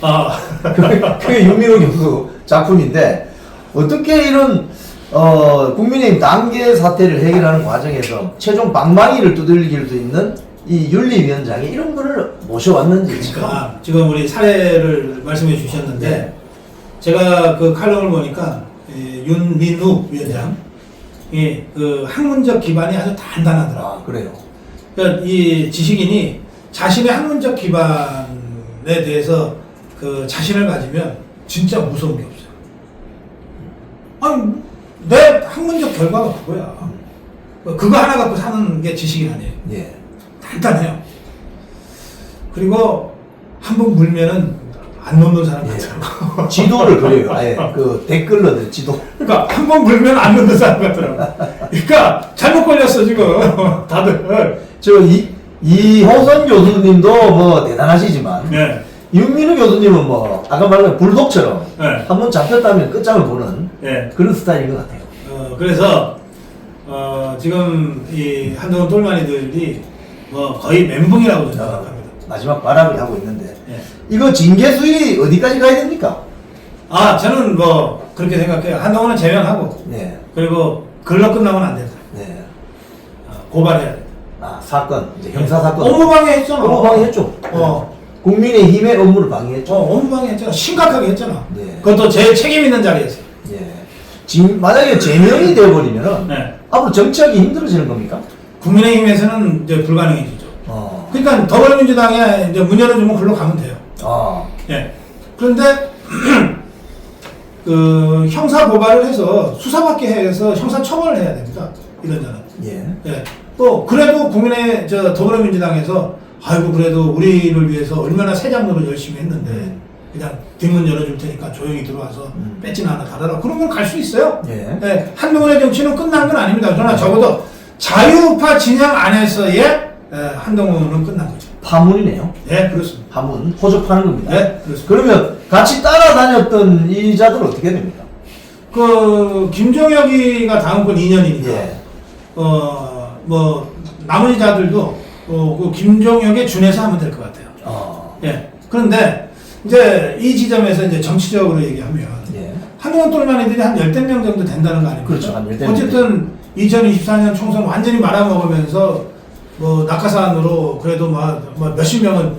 [SPEAKER 1] 그게 윤민호 교수 작품인데 어떻게 이런 국민의힘 단계 사태를 해결하는 과정에서 최종 방망이를 두들길 수 있는 이 윤리위원장이 이런 거를 모셔왔는지.
[SPEAKER 2] 그러니까 지금 우리 사례를 말씀해 주셨는데
[SPEAKER 1] 네.
[SPEAKER 2] 제가 그 칼럼을 보니까 윤민우 위원장이 그 학문적 기반이 아주 단단하더라고요.
[SPEAKER 1] 아, 그래요.
[SPEAKER 2] 그러니까 이 지식인이 자신의 학문적 기반에 대해서 그 자신을 가지면 진짜 무서운 게 없어요. 아니, 내 학문적 결과가 그거야. 그거 하나 갖고 사는 게 지식인 아니에요.
[SPEAKER 1] 예.
[SPEAKER 2] 단단해요. 그리고 한번 물면은 안 넘는 사람 같더라고.
[SPEAKER 1] 지도를 그려요. 아예 그 댓글러들 지도.
[SPEAKER 2] 그러니까 한 번 물면 안 넘는 사람 같더라고. 그러니까 잘못 걸렸어 지금 다들.
[SPEAKER 1] 이호선 교수님도 뭐 대단하시지만
[SPEAKER 2] 네.
[SPEAKER 1] 윤민우 교수님은 뭐 아까 말한 불독처럼
[SPEAKER 2] 네.
[SPEAKER 1] 한번 잡혔다면 끝장을 보는
[SPEAKER 2] 네.
[SPEAKER 1] 그런 스타일인 것 같아요.
[SPEAKER 2] 그래서 지금 이 한동훈 똘마니들이 뭐 거의 멘붕이라고 저는 생각합니다.
[SPEAKER 1] 마지막 발악을 하고 있는데
[SPEAKER 2] 네.
[SPEAKER 1] 이거 징계 수위 어디까지 가야 됩니까?
[SPEAKER 2] 저는 뭐 그렇게 생각해요. 한동훈은 제명하고
[SPEAKER 1] 네.
[SPEAKER 2] 그리고 글로 끝나면 안 된다.
[SPEAKER 1] 네.
[SPEAKER 2] 고발해야 돼.
[SPEAKER 1] 사건 이제 형사 사건.
[SPEAKER 2] 업무방해 했잖아.
[SPEAKER 1] 업무방해 했죠. 국민의힘의 업무를 방해했죠.
[SPEAKER 2] 업무방해 했잖아. 심각하게 했잖아.
[SPEAKER 1] 네.
[SPEAKER 2] 그것도 제일 책임 있는 자리에서.
[SPEAKER 1] 예. 만약에 제명이 되어버리면은
[SPEAKER 2] 네.
[SPEAKER 1] 앞으로 정치하기 힘들어지는 겁니까?
[SPEAKER 2] 국민의힘에서는 이제 불가능해지죠. 그러니까 더불어민주당에 이제 문 열어주면 글로 가면 돼요. 예. 그런데 그 형사 고발을 해서 수사받게 해서 형사 처벌을 해야 됩니다. 이런 자는. 예. 또 그래도 더불어민주당에서 아이고 그래도 우리를 위해서 얼마나 새 장로를 열심히 했는데 그냥 뒷문 열어줄 테니까 조용히 들어와서 뺏지나 하나 달아라. 그러면 갈 수 있어요. 예. 한동훈의 정치는 끝난 건 아닙니다. 그러나 적어도 자유우파 진영 안에서의 한동훈은 끝난 거죠.
[SPEAKER 1] 파문이네요.
[SPEAKER 2] 네, 그렇습니다.
[SPEAKER 1] 파문, 호접하는 겁니다.
[SPEAKER 2] 네, 그렇습니다.
[SPEAKER 1] 그러면 같이 따라다녔던 이 자들은 어떻게 됩니까?
[SPEAKER 2] 김종혁이가 다음번 2년이니까.
[SPEAKER 1] 예.
[SPEAKER 2] 뭐 나머지 자들도 그 김종혁에 준해서 하면 될 것 같아요. 예. 그런데 이제 이 지점에서 이제 정치적으로 얘기하면 한동훈 똘마니들이 한 10대 명 정도 된다는 거 아닙니까?
[SPEAKER 1] 그렇죠. 한 10대 명.
[SPEAKER 2] 어쨌든 2024년 총선 완전히 말아먹으면서 뭐 낙하산으로 그래도 뭐 몇십 명은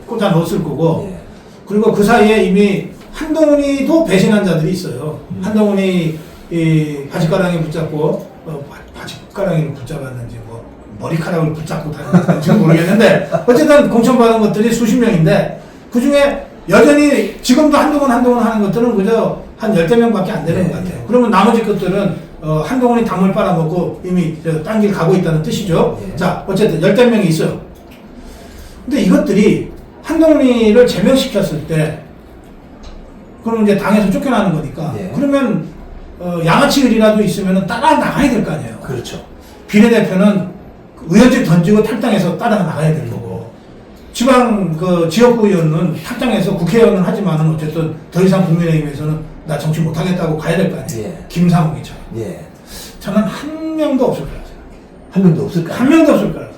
[SPEAKER 2] 꽂아 넣었을 거고 그리고 그 사이에 이미 한동훈이도 배신한 자들이 있어요. 한동훈이 이 바지가랑이 붙잡고 바지가랑이를 붙잡았는지 뭐 머리카락을 붙잡고 다니는지 모르겠는데 어쨌든 공천받은 것들이 수십 명인데 그 중에 여전히 지금도 한동훈 하는 것들은 그저 한 10대 명밖에 안 되는 것 같아요. 그러면 나머지 것들은 한동훈이 당을 빨아먹고 이미 딴 길 가고 있다는 뜻이죠. 자, 어쨌든 10대 명이 있어요. 근데 이것들이 한동훈이를 제명시켰을 때 그러면 이제 당에서 쫓겨나는 거니까 그러면 양아치 의리라도 있으면 따라 나가야 될 거 아니에요.
[SPEAKER 1] 그렇죠.
[SPEAKER 2] 비례대표는 의원직 던지고 탈당해서 따라 나가야 될 거고 지방 지역구 의원은 탈당해서 국회의원은 하지만은 어쨌든 더 이상 국민의힘에서는 나 정치 못하겠다고 가야 될 거 아니에요. 김상욱이처럼. 저는 한 명도 없을 거라고 생각해요.
[SPEAKER 1] 한 명도 없을까요?
[SPEAKER 2] 한 명도 없을 거라고.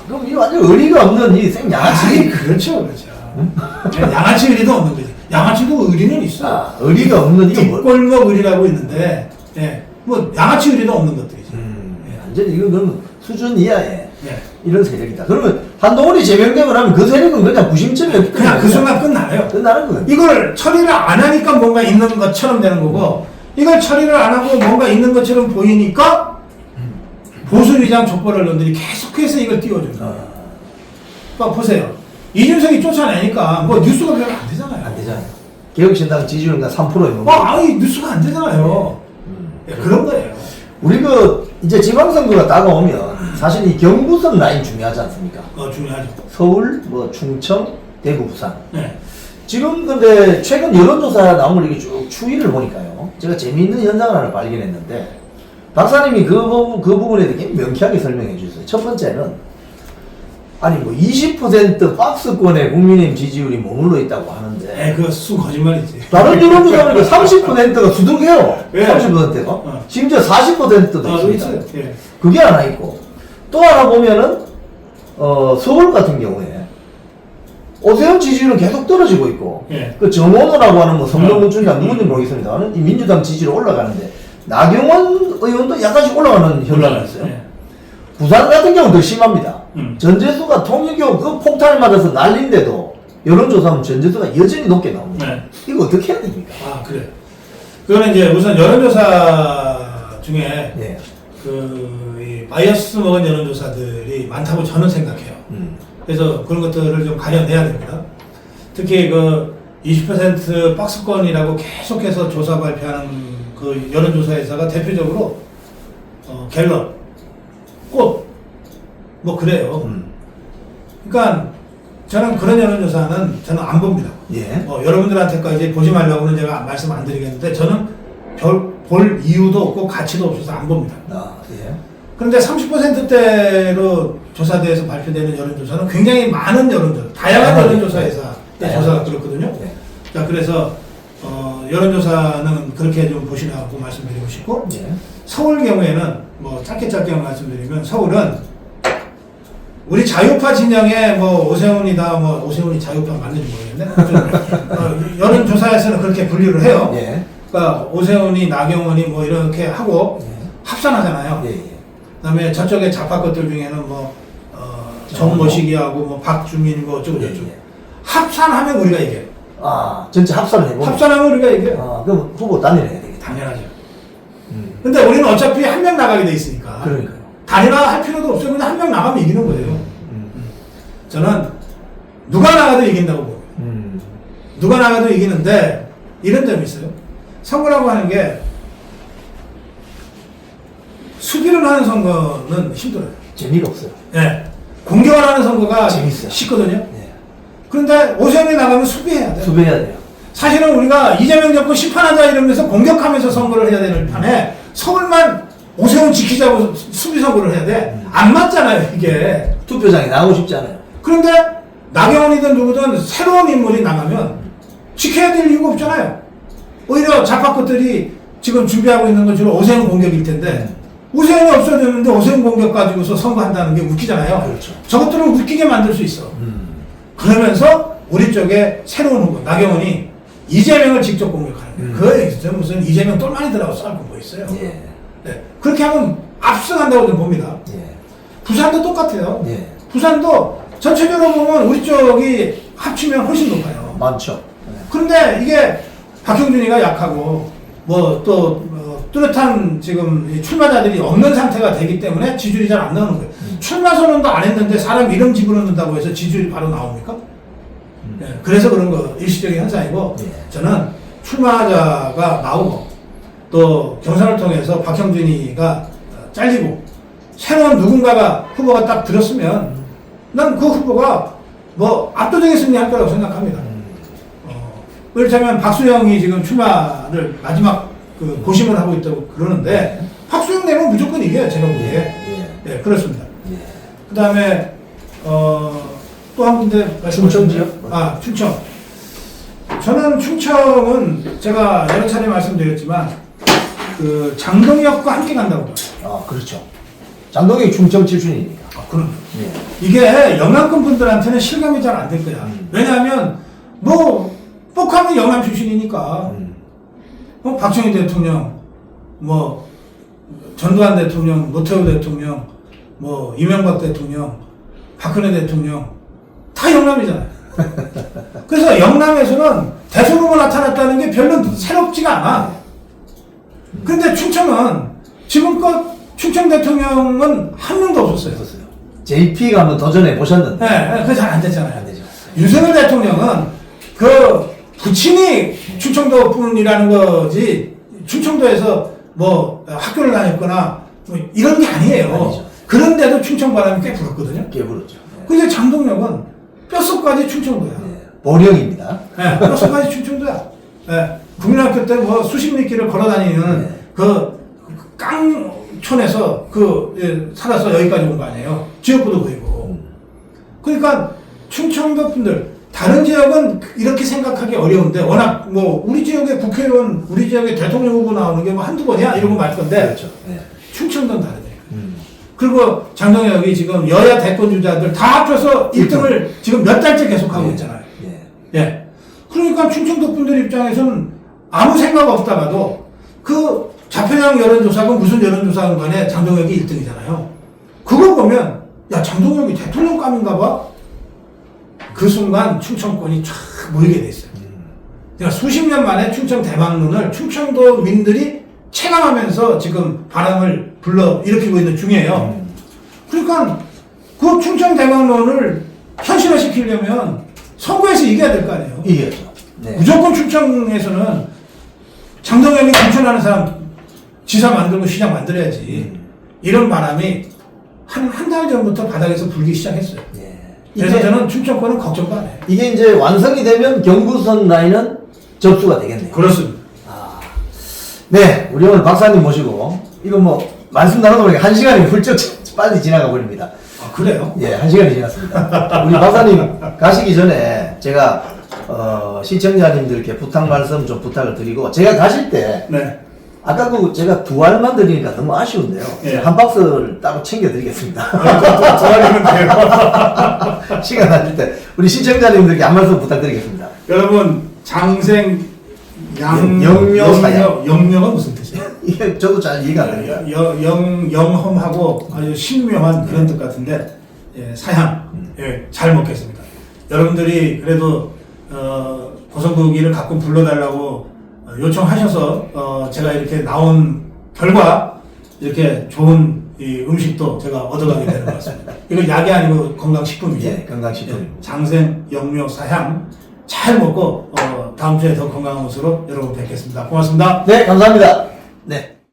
[SPEAKER 1] 그럼 이 완전 의리가 없는 이 생양아치.
[SPEAKER 2] 그렇죠. 양아치 의리도 없는 거지. 양아치도 의리는 있어.
[SPEAKER 1] 의리가 없는 이게 뭐?
[SPEAKER 2] 뒷골목 의리라고 있는데, 뭐 양아치 의리도 없는 것들이죠.
[SPEAKER 1] 완전히 이건 수준 이하의 이런 세력이다. 그러면 한동훈이 제명되고 나면 그 세력은 그냥 부심점이 없기
[SPEAKER 2] 그냥 그 순간 끝나요.
[SPEAKER 1] 끝나는 거예요.
[SPEAKER 2] 이걸 처리를 안 하니까 뭔가 있는 것처럼 되는 거고, 이걸 처리를 안 하고 뭔가 있는 것처럼 보이니까 보수위장 족벌언론들이 계속해서 이걸 띄워줍니다. 보세요. 이준석이 쫓아내니까 뭐 뉴스가 별로 안 되잖아요.
[SPEAKER 1] 안 되잖아요. 개혁신당 지지율가 3%예요.
[SPEAKER 2] 아니 뉴스가 안 되잖아요. 그런 거예요.
[SPEAKER 1] 우리 이제 지방선거가 다가오면 사실 이 경부선 라인 중요하지 않습니까?
[SPEAKER 2] 중요하죠.
[SPEAKER 1] 서울, 뭐 충청, 대구, 부산. 지금 근데 최근 여론조사 나온 걸 이렇게 쭉 추이를 보니까요. 제가 재미있는 현상을 하나 발견했는데, 박사님이 그 부분에 대해 명쾌하게 설명해 주셨어요. 첫 번째는, 아니 뭐 20% 박스권의 국민의힘 지지율이 머물러 있다고 하는데,
[SPEAKER 2] 그거 수 거짓말이지.
[SPEAKER 1] 다른 여론조사 보니까 30%가 수두룩해요.
[SPEAKER 2] 예.
[SPEAKER 1] 30%가. 심지어 40%도 있습니다.
[SPEAKER 2] 있어요. 예.
[SPEAKER 1] 그게 하나 있고, 또 하나 보면은 서울 같은 경우에 오세훈 지지율은 계속 떨어지고 있고,
[SPEAKER 2] 예.
[SPEAKER 1] 그 정원호라고 하는 뭐 성동구청장 누군지 모르겠습니다만 이 민주당 지지율 올라가는데, 나경원 의원도 약간씩 올라가는 현상이 있어요.
[SPEAKER 2] 예.
[SPEAKER 1] 부산 같은 경우는 더 심합니다.
[SPEAKER 2] 음.
[SPEAKER 1] 전재수가 통일교 그 폭탄을 맞아서 난린데도 여론조사하면 전재수가 여전히 높게 나옵니다.
[SPEAKER 2] 네.
[SPEAKER 1] 이거 어떻게 해야 됩니까?
[SPEAKER 2] 그래. 그거는 이제 우선 여론조사 중에
[SPEAKER 1] 예.
[SPEAKER 2] 이 바이어스 먹은 여론조사들이 많다고 저는 생각해요. 그래서 그런 것들을 좀 가려내야 됩니다. 특히 그 20% 박스권이라고 계속해서 조사 발표하는 그 여론조사 회사가 대표적으로 갤럽, 꽃, 뭐 그래요. 그러니까 저는 그런 여론조사는 저는 안 봅니다.
[SPEAKER 1] 예.
[SPEAKER 2] 여러분들한테까지 보지 말라고는 제가 말씀 안 드리겠는데 저는 볼 이유도 없고 가치도 없어서 안 봅니다.
[SPEAKER 1] 예.
[SPEAKER 2] 그런데 30%대로 조사대에서 발표되는 여론조사는 굉장히 많은 여론조사, 다양한 여론조사에서 조사가 그렇거든요.
[SPEAKER 1] 네.
[SPEAKER 2] 자, 그래서 여론조사는 그렇게 좀 보시라고 말씀드리고 싶고,
[SPEAKER 1] 예.
[SPEAKER 2] 서울 경우에는 뭐 짧게 말씀드리면 서울은 우리 자유파 진영의 뭐 오세훈이다, 뭐 오세훈이 자유파 맞는지 모르겠네. 여론조사에서는 그렇게 분류를 해요.
[SPEAKER 1] 예.
[SPEAKER 2] 그러니까 오세훈이, 나경원이 뭐 이렇게 하고
[SPEAKER 1] 예.
[SPEAKER 2] 합산하잖아요.
[SPEAKER 1] 예. 예.
[SPEAKER 2] 그다음에 저쪽에 좌파 것들 중에는 뭐 정모식이하고 뭐 박주민 뭐 어쩌고 저쩌고
[SPEAKER 1] 예.
[SPEAKER 2] 합산하면 우리가 이겨요.
[SPEAKER 1] 전체 합산을 해보면.
[SPEAKER 2] 합산하면 우리가 이겨요.
[SPEAKER 1] 그럼 후보 단일해야 되겠다.
[SPEAKER 2] 당연하죠. 근데 우리는 어차피 한 명 나가게 돼 있으니까.
[SPEAKER 1] 그러니까요.
[SPEAKER 2] 단일화 할 필요도 없어요. 그냥 한 명 나가면 이기는 거예요. 저는 누가 나가도 이긴다고 봅니다. 누가 나가도 이기는데 이런 점이 있어요. 선거라고 하는 게 수비를 하는 선거는 힘들어요.
[SPEAKER 1] 재미가 없어요.
[SPEAKER 2] 예. 공격을 하는 선거가
[SPEAKER 1] 재밌어요.
[SPEAKER 2] 쉽거든요.
[SPEAKER 1] 예.
[SPEAKER 2] 그런데 오세훈이 나가면 수비해야 돼요.
[SPEAKER 1] 수비해야 돼요.
[SPEAKER 2] 사실은 우리가 이재명 잡고 심판하자 이러면서 공격하면서 선거를 해야 되는 판에 서울만 오세훈 지키자고 수비 선거를 해야 돼. 안 맞잖아요, 이게.
[SPEAKER 1] 투표장에 나가고 싶지 않아요.
[SPEAKER 2] 그런데 나경원이든 누구든 새로운 인물이 나가면 지켜야 될 이유가 없잖아요. 오히려 좌파 것들이 지금 준비하고 있는 건 주로 오세훈 공격일 텐데 오세훈이 없어졌는데 오세훈 공격 가지고서 선거한다는 게 웃기잖아요.
[SPEAKER 1] 그렇죠.
[SPEAKER 2] 저것들을 웃기게 만들 수 있어. 그러면서 우리 쪽에 새로운 후보 나경원이 이재명을 직접 공격하는 거예요. 그거에 있어요. 무슨 이재명 똘마니 들하고 싸울 거 뭐 있어요.
[SPEAKER 1] 예.
[SPEAKER 2] 네. 그렇게 하면 압승한다고 좀 봅니다.
[SPEAKER 1] 예.
[SPEAKER 2] 부산도 똑같아요.
[SPEAKER 1] 예.
[SPEAKER 2] 부산도 전체적으로 보면 우리 쪽이 합치면 훨씬 높아요.
[SPEAKER 1] 많죠. 예.
[SPEAKER 2] 그런데 이게 박형준이가 약하고 뭐 또 뚜렷한 지금 출마자들이 없는 상태가 되기 때문에 지지율이 잘 안 나오는 거예요. 출마 선언도 안 했는데 사람 이름 집어넣는다고 해서 지지율이 바로 나옵니까? 예, 그래서 그런 거 일시적인 현상이고
[SPEAKER 1] 예.
[SPEAKER 2] 저는 출마자가 나오고 또 경선을 통해서 박형준이가 잘리고 새로운 누군가가 후보가 딱 들었으면 난 그 후보가 뭐 압도적인 승리할 거라고 생각합니다. 그렇다면 박수영이 지금 출마를 마지막 그 고심을 하고 있다고 그러는데 박수영 내면 무조건 이겨요, 제가 보기에.
[SPEAKER 1] 예.
[SPEAKER 2] 예, 그렇습니다.
[SPEAKER 1] 예.
[SPEAKER 2] 그 다음에 또 한 군데
[SPEAKER 1] 충청지요?
[SPEAKER 2] 충청. 저는 충청은 제가 여러 차례 말씀드렸지만 그 장동혁과 함께 간다고 봐요.
[SPEAKER 1] 그렇죠. 장동혁이 충청 출신이니까.
[SPEAKER 2] 그럼
[SPEAKER 1] 예.
[SPEAKER 2] 이게 영남권 분들한테는 실감이 잘 안 될 거야. 왜냐하면 뭐 뽑하면 영남 출신이니까. 박정희 대통령, 뭐 전두환 대통령, 노태우 대통령, 뭐 이명박 대통령, 박근혜 대통령 다 영남이잖아요. 그래서 영남에서는 대선 후보 나타났다는 게 별로 새롭지가 않아. 근데 충청은 지금껏 충청 대통령은 한 명도 없었어요.
[SPEAKER 1] JP가 한번 도전해 보셨는데.
[SPEAKER 2] 네, 그거 잘 안 됐잖아요.
[SPEAKER 1] 안 되죠.
[SPEAKER 2] 윤석열 대통령은 그 부친이 충청도 분이라는 거지 충청도에서 뭐 학교를 다녔거나 뭐 이런 게 아니에요.
[SPEAKER 1] 아니죠.
[SPEAKER 2] 그런데도 충청 바람이 꽤 불었거든요.
[SPEAKER 1] 깨부르죠.
[SPEAKER 2] 근데 장동혁은 뼛속까지 충청도야.
[SPEAKER 1] 네. 보령입니다.
[SPEAKER 2] 예, 마찬가지 충청도야. 예, 국민학교 때 뭐 수십 리길을 걸어 다니는
[SPEAKER 1] 네.
[SPEAKER 2] 그 깡촌에서 살아서 여기까지 온 거 아니에요. 지역구도 보이고. 그러니까 충청도 분들, 다른 지역은 이렇게 생각하기 어려운데, 워낙 뭐 우리 지역의 국회의원, 우리 지역의 대통령 후보 나오는 게 뭐 한두 번이야? 이러고 말 건데,
[SPEAKER 1] 그렇죠. 네.
[SPEAKER 2] 충청도는 다르다니까. 그리고 장동혁이 지금 여야 대권 주자들 다 합쳐서 1등을 지금 몇 달째 계속하고 있잖아요. 예. 그러니까 충청도 분들 입장에서는 아무 생각 없다가도 그 자편향 여론조사건 무슨 여론조사건 간에 장동혁이 1등이잖아요. 그거 보면 야 장동혁이 대통령감인가 봐. 그 순간 충청권이 쫙 모이게 돼 있어요. 그러니까 수십 년 만에 충청 대망론을 충청도민들이 체감하면서 지금 바람을 불러 일으키고 있는 중이에요. 그러니까 그 충청 대망론을 현실화시키려면 선거에서 이겨야 될 거 아니에요.
[SPEAKER 1] 이겨야죠. 네.
[SPEAKER 2] 무조건 충청에서는 장동혁이 공천하는 사람 지사 만들고 시장 만들어야지. 이런 바람이 한 달 전부터 바닥에서 불기 시작했어요. 그래서 저는 충청권은 걱정도 안 해요.
[SPEAKER 1] 이게 이제 완성이 되면 경부선 라인은 접수가 되겠네요.
[SPEAKER 2] 그렇습니다.
[SPEAKER 1] 네, 우리 오늘 박사님 모시고 이거 뭐 말씀 나누다 보니까 1시간이 훌쩍 빨리 지나가 버립니다.
[SPEAKER 2] 아, 그래요?
[SPEAKER 1] 예, 1시간이 지났습니다. 우리 박사님 가시기 전에 제가 시청자님들께 부탁 말씀 좀 부탁을 드리고, 제가 가실 때
[SPEAKER 2] 네.
[SPEAKER 1] 아까 그 제가 두 알만 드리니까 너무 아쉬운데요.
[SPEAKER 2] 예.
[SPEAKER 1] 한 박스를 따로 챙겨드리겠습니다.
[SPEAKER 2] 좋아하면 돼요.
[SPEAKER 1] 시간 나실 때 우리 시청자님들께 한 말씀 부탁드리겠습니다.
[SPEAKER 2] 여러분, 장생
[SPEAKER 1] 영묘사양.
[SPEAKER 2] 영묘가 무슨 뜻이에요?
[SPEAKER 1] 이게 저도 잘 이해가 안 됩니다.
[SPEAKER 2] 영험하고 아주 신묘한 그런 뜻 같은데, 예, 사양, 예, 잘 먹겠습니다. 여러분들이 그래도 고성고기를 가끔 불러달라고 요청하셔서 제가 이렇게 나온 결과 이렇게 좋은 이 음식도 제가 얻어가게 되는 것 같습니다. 이건 약이 아니고 건강식품이죠.
[SPEAKER 1] 예, 건강식품입니다.
[SPEAKER 2] 예, 장생, 영묘, 사향 잘 먹고 다음 주에 더 건강한 모습으로 여러분 뵙겠습니다. 고맙습니다.
[SPEAKER 1] 네, 감사합니다. 네.